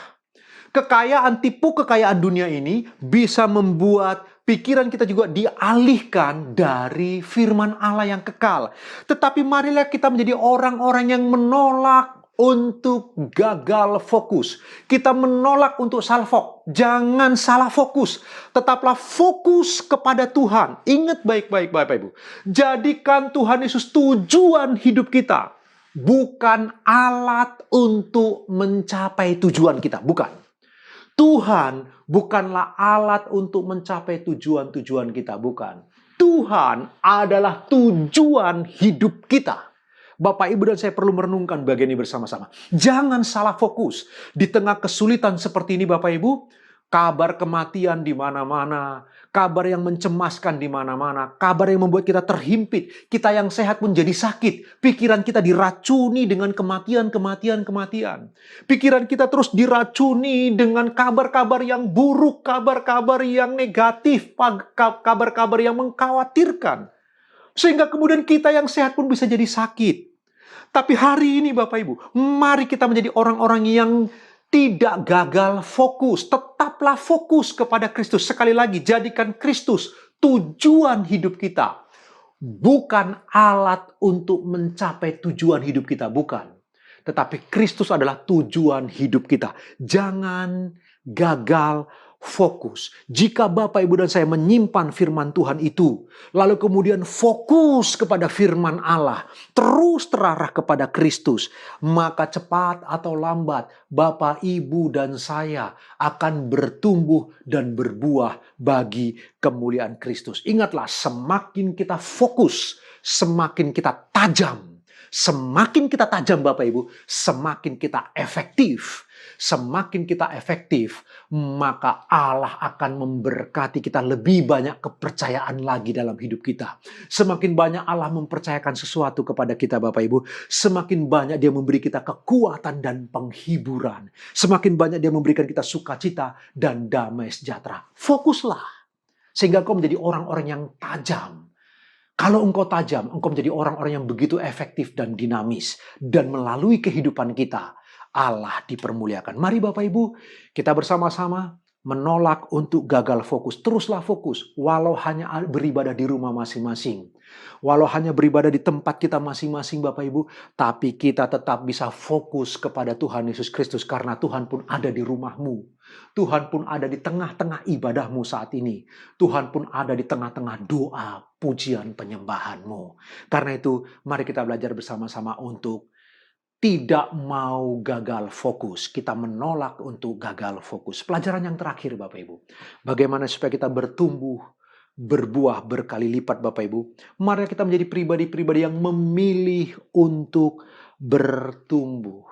Tipu kekayaan dunia ini bisa membuat pikiran kita juga dialihkan dari firman Allah yang kekal. Tetapi marilah kita menjadi orang-orang yang menolak untuk gagal fokus. Kita menolak untuk salfok. Jangan salah fokus. Tetaplah fokus kepada Tuhan. Ingat baik-baik Bapak Ibu. Jadikan Tuhan Yesus tujuan hidup kita. Bukan alat untuk mencapai tujuan kita. Bukan. Tuhan bukanlah alat untuk mencapai tujuan-tujuan kita. Bukan. Tuhan adalah tujuan hidup kita. Bapak, Ibu, dan saya perlu merenungkan bagian ini bersama-sama. Jangan salah fokus. Di tengah kesulitan seperti ini Bapak Ibu, Kabar kematian di mana-mana, kabar yang mencemaskan di mana-mana, kabar yang membuat kita terhimpit, kita yang sehat pun jadi sakit, pikiran kita diracuni dengan kematian. Pikiran kita terus diracuni dengan kabar-kabar yang buruk, kabar-kabar yang negatif, kabar-kabar yang mengkhawatirkan. Sehingga kemudian kita yang sehat pun bisa jadi sakit. Tapi hari ini Bapak Ibu, mari kita menjadi orang-orang yang tidak gagal fokus. Tetaplah fokus kepada Kristus. Sekali lagi, jadikan Kristus tujuan hidup kita. Bukan alat untuk mencapai tujuan hidup kita, bukan. Tetapi Kristus adalah tujuan hidup kita. Jangan gagal fokus. Jika Bapak, Ibu, dan saya menyimpan firman Tuhan itu, lalu kemudian fokus kepada firman Allah, terus terarah kepada Kristus, maka cepat atau lambat Bapak, Ibu, dan saya akan bertumbuh dan berbuah bagi kemuliaan Kristus. Ingatlah, semakin kita fokus, semakin kita tajam. Semakin kita tajam Bapak Ibu, semakin kita efektif. Semakin kita efektif, maka Allah akan memberkati kita lebih banyak kepercayaan lagi dalam hidup kita. Semakin banyak Allah mempercayakan sesuatu kepada kita Bapak Ibu, semakin banyak Dia memberi kita kekuatan dan penghiburan. Semakin banyak Dia memberikan kita sukacita dan damai sejahtera. Fokuslah, sehingga kau menjadi orang-orang yang tajam. Kalau engkau tajam, engkau menjadi orang-orang yang begitu efektif dan dinamis. Dan melalui kehidupan kita, Allah dipermuliakan. Mari Bapak Ibu, kita bersama-sama menolak untuk gagal fokus. Teruslah fokus, walau hanya beribadah di rumah masing-masing. Walau hanya beribadah di tempat kita masing-masing Bapak Ibu, tapi kita tetap bisa fokus kepada Tuhan Yesus Kristus. Karena Tuhan pun ada di rumahmu. Tuhan pun ada di tengah-tengah ibadahmu saat ini. Tuhan pun ada di tengah-tengah doa, pujian, penyembahanmu. Karena itu, mari kita belajar bersama-sama untuk tidak mau gagal fokus. Kita menolak untuk gagal fokus. Pelajaran yang terakhir Bapak Ibu. Bagaimana supaya kita bertumbuh, berbuah berkali lipat Bapak Ibu. Mari kita menjadi pribadi-pribadi yang memilih untuk bertumbuh.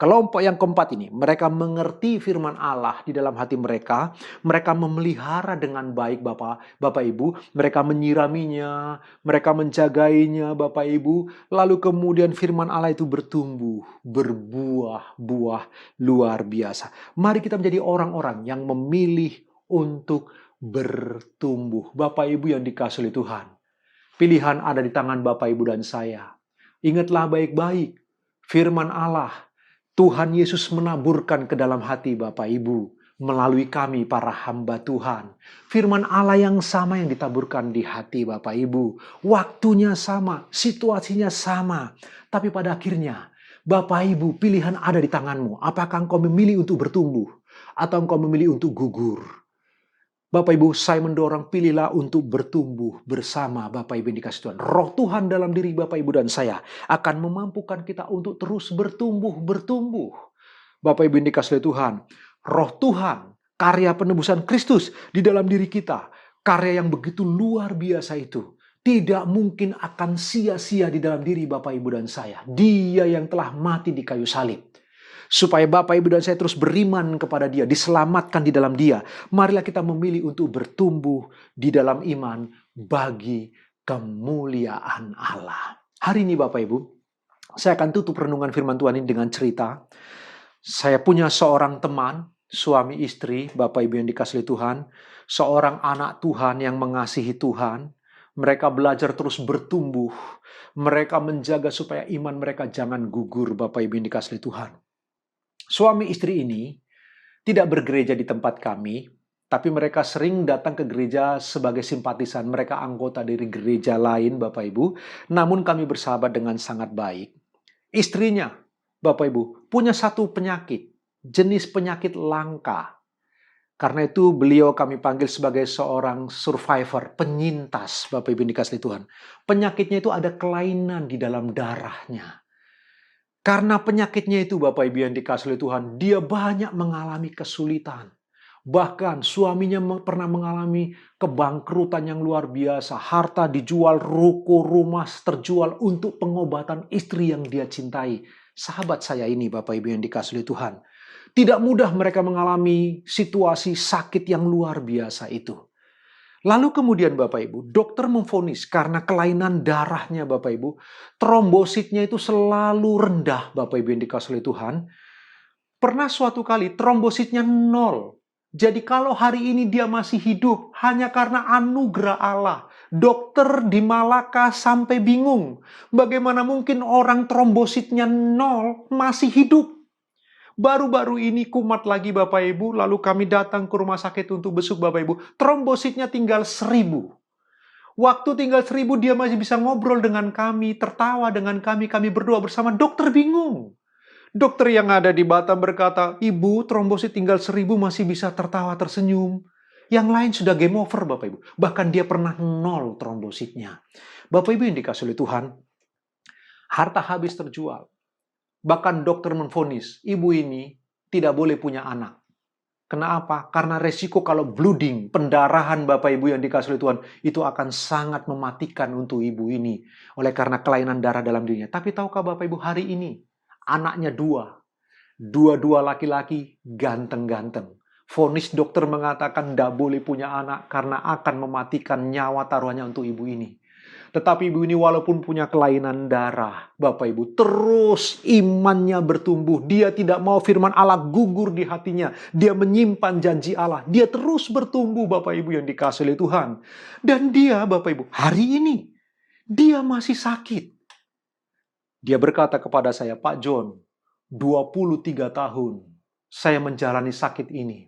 Kelompok yang keempat ini, mereka mengerti firman Allah di dalam hati mereka. Mereka memelihara dengan baik Bapak Ibu. Mereka menyiraminya, mereka menjagainya Bapak Ibu. Lalu kemudian firman Allah itu bertumbuh, berbuah-buah luar biasa. Mari kita menjadi orang-orang yang memilih untuk bertumbuh. Bapak Ibu yang dikasihi oleh Tuhan. Pilihan ada di tangan Bapak Ibu dan saya. Ingatlah baik-baik, firman Allah Tuhan Yesus menaburkan ke dalam hati Bapak Ibu melalui kami para hamba Tuhan. Firman Allah yang sama yang ditaburkan di hati Bapak Ibu. Waktunya sama, situasinya sama. Tapi pada akhirnya Bapak Ibu, pilihan ada di tanganmu. Apakah engkau memilih untuk bertumbuh atau engkau memilih untuk gugur? Bapak Ibu, saya mendorong pilihlah untuk bertumbuh bersama Bapak Ibu yang dikasihi Tuhan. Roh Tuhan dalam diri Bapak Ibu dan saya akan memampukan kita untuk terus bertumbuh. Bapak Ibu yang dikasihi Tuhan, Roh Tuhan, karya penebusan Kristus di dalam diri kita, karya yang begitu luar biasa itu, tidak mungkin akan sia-sia di dalam diri Bapak Ibu dan saya. Dia yang telah mati di kayu salib. Supaya Bapak Ibu dan saya terus beriman kepada Dia, diselamatkan di dalam Dia. Marilah kita memilih untuk bertumbuh di dalam iman bagi kemuliaan Allah. Hari ini Bapak Ibu, saya akan tutup renungan firman Tuhan ini dengan cerita. Saya punya seorang teman, suami istri, Bapak Ibu yang dikasihi Tuhan, seorang anak Tuhan yang mengasihi Tuhan. Mereka belajar terus bertumbuh. Mereka menjaga supaya iman mereka jangan gugur, Bapak Ibu yang dikasihi Tuhan. Suami istri ini tidak bergereja di tempat kami, tapi mereka sering datang ke gereja sebagai simpatisan. Mereka anggota dari gereja lain, Bapak Ibu. Namun kami bersahabat dengan sangat baik. Istrinya, Bapak Ibu, punya satu penyakit, jenis penyakit langka. Karena itu beliau kami panggil sebagai seorang survivor, penyintas, Bapak Ibu yang dikasihi Tuhan. Penyakitnya itu ada kelainan di dalam darahnya. Karena penyakitnya itu Bapak Ibu yang dikasihi Tuhan, dia banyak mengalami kesulitan. Bahkan suaminya pernah mengalami kebangkrutan yang luar biasa. Harta dijual, ruko, rumah terjual untuk pengobatan istri yang dia cintai. Sahabat saya ini Bapak Ibu yang dikasihi Tuhan. Tidak mudah mereka mengalami situasi sakit yang luar biasa itu. Lalu kemudian Bapak Ibu, dokter memvonis karena kelainan darahnya Bapak Ibu, trombositnya itu selalu rendah Bapak Ibu yang dikasihi oleh Tuhan. Pernah suatu kali trombositnya 0. Jadi kalau hari ini dia masih hidup hanya karena anugerah Allah. Dokter di Malaka sampai bingung. Bagaimana mungkin orang trombositnya 0 masih hidup? Baru-baru ini kumat lagi Bapak Ibu, lalu kami datang ke rumah sakit untuk besuk Bapak Ibu. Trombositnya tinggal 1000. Waktu tinggal 1000 dia masih bisa ngobrol dengan kami, tertawa dengan kami berdoa bersama. Dokter bingung. Dokter yang ada di Batam berkata, "Ibu, trombosit tinggal 1000 masih bisa tertawa tersenyum." Yang lain sudah game over Bapak Ibu. Bahkan dia pernah 0 trombositnya. Bapak Ibu yang dikasihi oleh Tuhan, harta habis terjual. Bahkan dokter menvonis, ibu ini tidak boleh punya anak. Kenapa? Karena resiko kalau bleeding, pendarahan Bapak Ibu yang dikasihi oleh Tuhan, itu akan sangat mematikan untuk ibu ini. Oleh karena kelainan darah dalam dirinya. Tapi tahukah Bapak Ibu hari ini, anaknya 2. Dua-dua laki-laki ganteng-ganteng. Vonis dokter mengatakan tidak boleh punya anak karena akan mematikan nyawa taruhannya untuk ibu ini. Tetapi ibu ini walaupun punya kelainan darah, Bapak Ibu, terus imannya bertumbuh. Dia tidak mau firman Allah gugur di hatinya. Dia menyimpan janji Allah. Dia terus bertumbuh Bapak Ibu yang dikasihi oleh Tuhan. Dan dia Bapak Ibu, hari ini, dia masih sakit. Dia berkata kepada saya, "Pak John, 23 tahun saya menjalani sakit ini.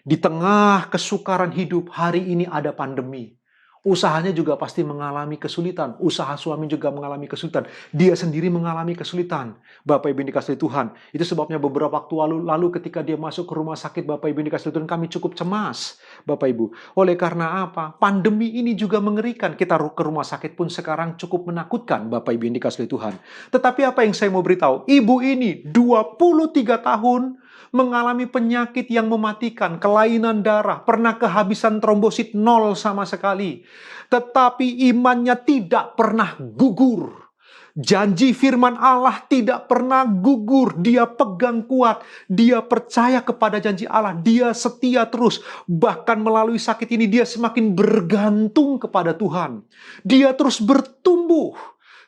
Di tengah kesukaran hidup, hari ini ada pandemi. Usahanya juga pasti mengalami kesulitan. Usaha suami juga mengalami kesulitan. Dia sendiri mengalami kesulitan. Bapak Ibu yang dikasihi Tuhan. Itu sebabnya beberapa waktu lalu ketika dia masuk ke rumah sakit, Bapak Ibu yang dikasihi Tuhan, kami cukup cemas. Bapak Ibu. Oleh karena apa? Pandemi ini juga mengerikan. Kita ke rumah sakit pun sekarang cukup menakutkan, Bapak Ibu yang dikasihi Tuhan. Tetapi apa yang saya mau beritahu? Ibu ini 23 tahun mengalami penyakit yang mematikan, kelainan darah, pernah kehabisan trombosit 0 sama sekali. Tetapi imannya tidak pernah gugur. Janji firman Allah tidak pernah gugur. Dia pegang kuat. Dia percaya kepada janji Allah. Dia setia terus. Bahkan melalui sakit ini dia semakin bergantung kepada Tuhan. Dia terus bertumbuh.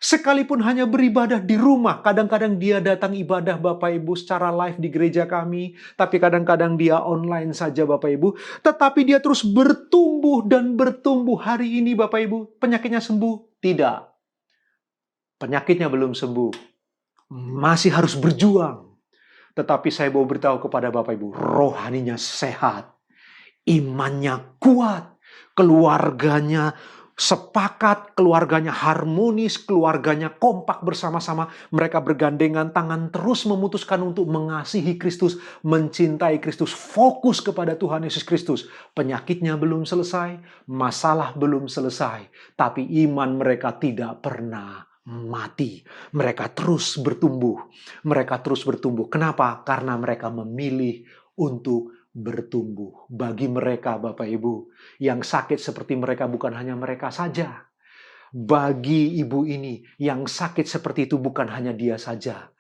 Sekalipun hanya beribadah di rumah, kadang-kadang dia datang ibadah Bapak Ibu secara live di gereja kami, tapi kadang-kadang dia online saja Bapak Ibu, tetapi dia terus bertumbuh dan bertumbuh. Hari ini Bapak Ibu, penyakitnya sembuh? Tidak. Penyakitnya belum sembuh. Masih harus berjuang. Tetapi saya mau beritahu kepada Bapak Ibu, rohaninya sehat, imannya kuat, keluarganya sepakat, keluarganya harmonis, keluarganya kompak bersama-sama. Mereka bergandengan tangan terus memutuskan untuk mengasihi Kristus, mencintai Kristus, fokus kepada Tuhan Yesus Kristus. Penyakitnya belum selesai, masalah belum selesai, tapi iman mereka tidak pernah mati. Mereka terus bertumbuh. Mereka terus bertumbuh. Kenapa? Karena mereka memilih untuk bertumbuh. Bagi mereka Bapak Ibu, yang sakit seperti mereka bukan hanya mereka saja. Bagi ibu ini, yang sakit seperti itu bukan hanya dia saja.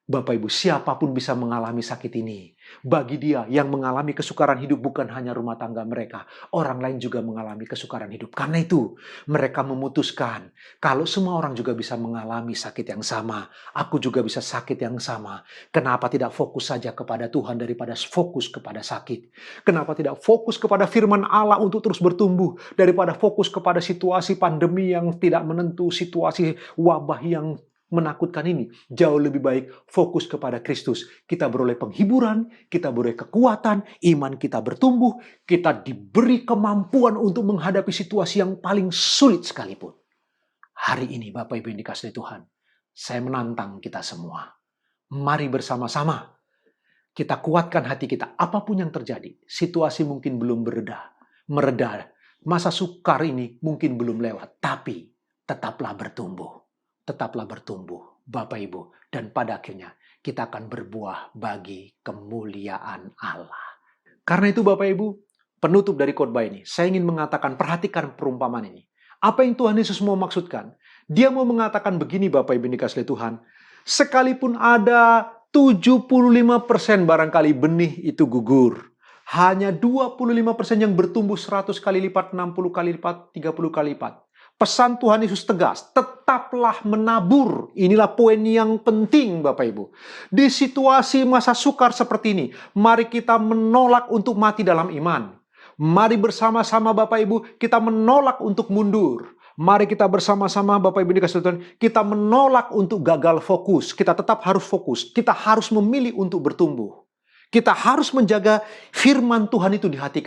Bapak Ibu, siapapun bisa mengalami sakit ini. Bagi dia yang mengalami kesukaran hidup bukan hanya rumah tangga mereka. Orang lain juga mengalami kesukaran hidup. Karena itu, mereka memutuskan, kalau semua orang juga bisa mengalami sakit yang sama, aku juga bisa sakit yang sama. Kenapa tidak fokus saja kepada Tuhan daripada fokus kepada sakit? Kenapa tidak fokus kepada firman Allah untuk terus bertumbuh daripada fokus kepada situasi pandemi yang tidak menentu, situasi wabah yang menakutkan ini? Jauh lebih baik fokus kepada Kristus. Kita beroleh penghiburan, kita beroleh kekuatan, iman kita bertumbuh, kita diberi kemampuan untuk menghadapi situasi yang paling sulit sekalipun. Hari ini Bapak Ibu yang dikasihi Tuhan, saya menantang kita semua. Mari bersama-sama kita kuatkan hati kita. Apapun yang terjadi, situasi mungkin belum mereda. Masa sukar ini mungkin belum lewat, tapi tetaplah bertumbuh. Tetaplah bertumbuh, Bapak Ibu. Dan pada akhirnya kita akan berbuah bagi kemuliaan Allah. Karena itu Bapak Ibu, penutup dari khotbah ini, saya ingin mengatakan, perhatikan perumpamaan ini. Apa yang Tuhan Yesus mau maksudkan? Dia mau mengatakan begini Bapak Ibu yang dikasihi Tuhan. Sekalipun ada 75% barangkali benih itu gugur. Hanya 25% yang bertumbuh 100 kali lipat, 60 kali lipat, 30 kali lipat. Pesan Tuhan Yesus tegas, tetaplah menabur. Inilah poin yang penting Bapak Ibu. Di situasi masa sukar seperti ini, mari kita menolak untuk mati dalam iman. Mari bersama-sama Bapak Ibu, kita menolak untuk mundur. Mari kita bersama-sama Bapak Ibu dikasih Tuhan, kita menolak untuk gagal fokus. Kita tetap harus fokus. Kita harus memilih untuk bertumbuh. Kita harus menjaga firman Tuhan itu di hati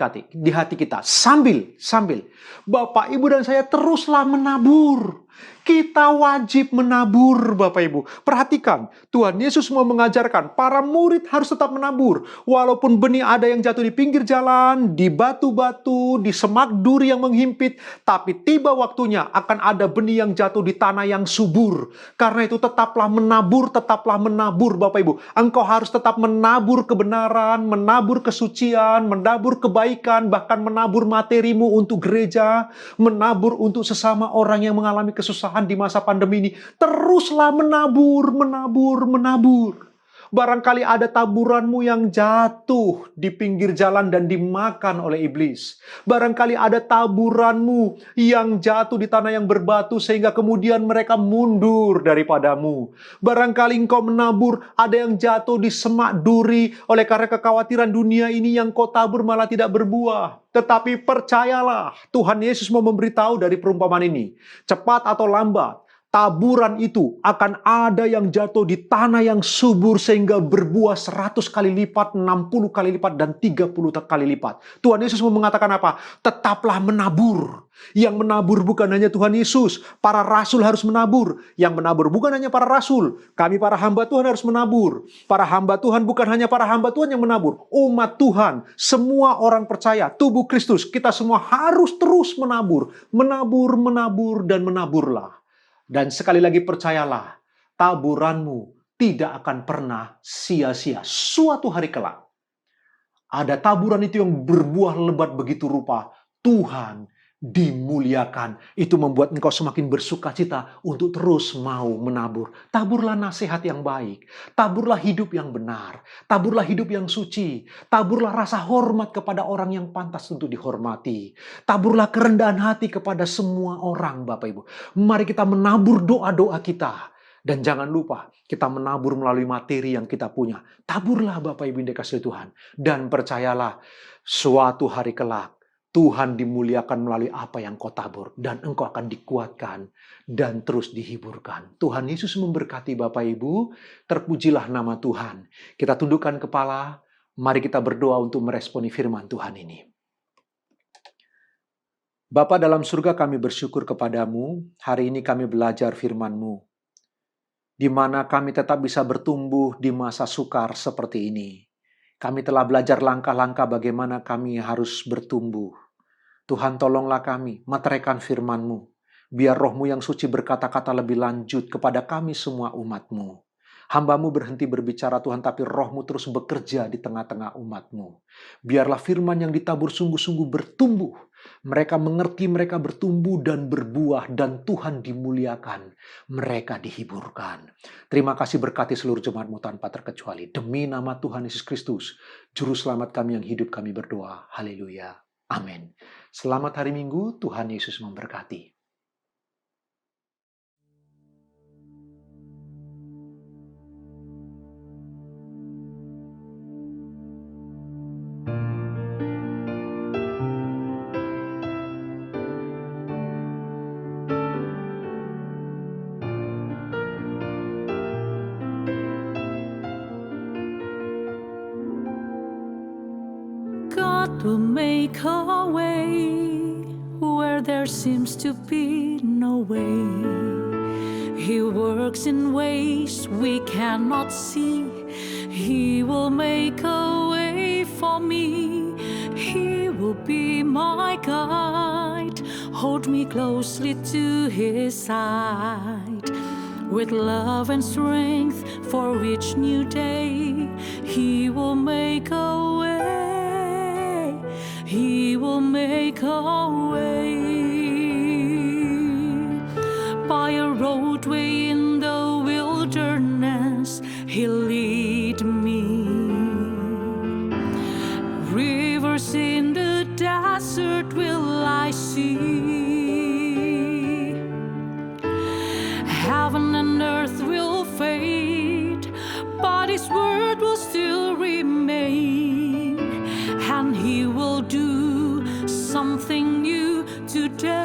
kita. Sambil Bapak, Ibu, dan saya teruslah menabur. Kita wajib menabur, Bapak Ibu. Perhatikan, Tuhan Yesus mau mengajarkan para murid harus tetap menabur. Walaupun benih ada yang jatuh di pinggir jalan, di batu-batu, di semak duri yang menghimpit, tapi tiba waktunya akan ada benih yang jatuh di tanah yang subur. Karena itu tetaplah menabur, Bapak Ibu. Engkau harus tetap menabur kebenaran, menabur kesucian, menabur kebaikan, bahkan menabur materimu untuk gereja, menabur untuk sesama orang yang mengalami kesusahan di masa pandemi ini. Teruslah menabur. Barangkali ada taburanmu yang jatuh di pinggir jalan dan dimakan oleh iblis. Barangkali ada taburanmu yang jatuh di tanah yang berbatu sehingga kemudian mereka mundur daripadamu. Barangkali engkau menabur, ada yang jatuh di semak duri oleh karena kekhawatiran dunia ini yang kau tabur malah tidak berbuah. Tetapi percayalah, Tuhan Yesus mau memberitahu dari perumpamaan ini. Cepat atau lambat, taburan itu akan ada yang jatuh di tanah yang subur sehingga berbuah 100 kali lipat, 60 kali lipat, dan 30 kali lipat. Tuhan Yesus mau mengatakan apa? Tetaplah menabur. Yang menabur bukan hanya Tuhan Yesus, para rasul harus menabur. Yang menabur bukan hanya para rasul, kami para hamba Tuhan harus menabur. Para hamba Tuhan bukan hanya para hamba Tuhan yang menabur. Umat Tuhan, semua orang percaya, tubuh Kristus, kita semua harus terus menabur. Menabur, dan menaburlah. Dan sekali lagi percayalah, taburanmu tidak akan pernah sia-sia. Suatu hari kelak, ada taburan itu yang berbuah lebat begitu rupa. Tuhan dimuliakan. Itu membuat engkau semakin bersukacita untuk terus mau menabur. Taburlah nasihat yang baik. Taburlah hidup yang benar. Taburlah hidup yang suci. Taburlah rasa hormat kepada orang yang pantas untuk dihormati. Taburlah kerendahan hati kepada semua orang, Bapak Ibu. Mari kita menabur doa-doa kita. Dan jangan lupa, kita menabur melalui materi yang kita punya. Taburlah Bapak Ibu yang dikasihi Tuhan. Dan percayalah, suatu hari kelak, Tuhan dimuliakan melalui apa yang kau tabur. Dan engkau akan dikuatkan dan terus dihiburkan. Tuhan Yesus memberkati Bapak Ibu. Terpujilah nama Tuhan. Kita tundukkan kepala. Mari kita berdoa untuk meresponi firman Tuhan ini. Bapa dalam surga, kami bersyukur kepadamu. Hari ini kami belajar firman-Mu. Di mana kami tetap bisa bertumbuh di masa sukar seperti ini. Kami telah belajar langkah-langkah bagaimana kami harus bertumbuh. Tuhan, tolonglah kami, materaikan firman-Mu. Biar Roh-Mu yang suci berkata-kata lebih lanjut kepada kami semua umat-Mu. Hamba-Mu berhenti berbicara Tuhan, tapi Roh-Mu terus bekerja di tengah-tengah umat-Mu. Biarlah firman yang ditabur sungguh-sungguh bertumbuh. Mereka mengerti, mereka bertumbuh dan berbuah, dan Tuhan dimuliakan. Mereka dihiburkan. Terima kasih, berkati seluruh jemaat-Mu tanpa terkecuali. Demi nama Tuhan Yesus Kristus, Juru Selamat kami yang hidup, kami berdoa. Haleluya. Amin. Selamat hari Minggu, Tuhan Yesus memberkati. God will make a way where there seems to be no way. He works in ways we cannot see. He will make a way for me. He will be my guide. Hold me closely to His side. With love and strength for each new day, He will make a way. He will make a way. By a roadway in the wilderness, He'll lead kasih. Heaven and earth will fade, but His word will still remain, and He will do something new today.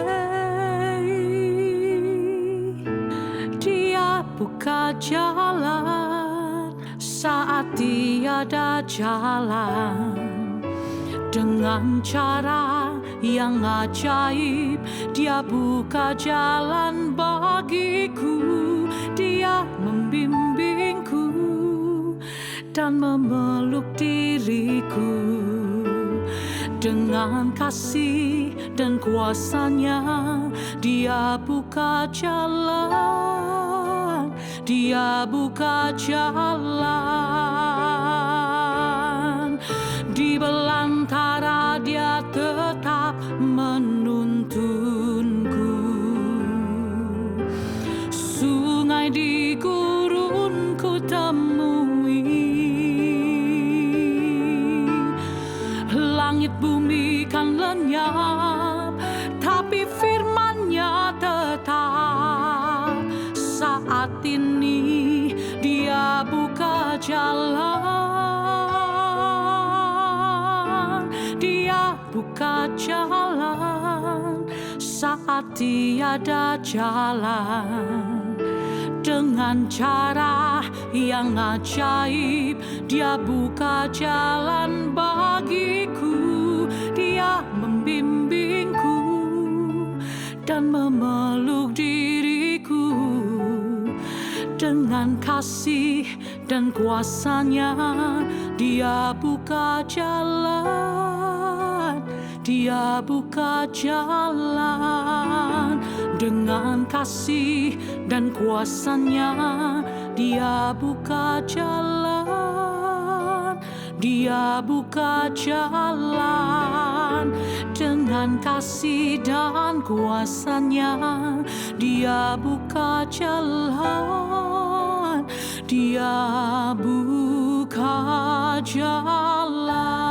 Dia buka jalan saat tiada jalan, dengan cara yang ajaib. Dia buka jalan bagiku, Dia membimbingku dan memeluk diriku. Dengan kasih dan kuasa-Nya Dia buka jalan, Dia buka jalan. Di belantara Dia tetap menuntunku. Sungai di gurun ku temui, langit bumi kan lenyap, tapi firman-Nya tetap. Saat ini Dia buka jalan, Dia buka jalan saat tiada jalan. Dengan cara yang ajaib Dia buka jalan bagiku. Dia membimbingku dan memeluk diriku. Dengan kasih dan kuasa-Nya Dia buka jalan, Dia buka jalan. Dengan kasih dan kuasa-Nya Dia buka jalan, Dia buka jalan. Dengan kasih dan kuasa-Nya Dia buka jalan, Dia buka jalan.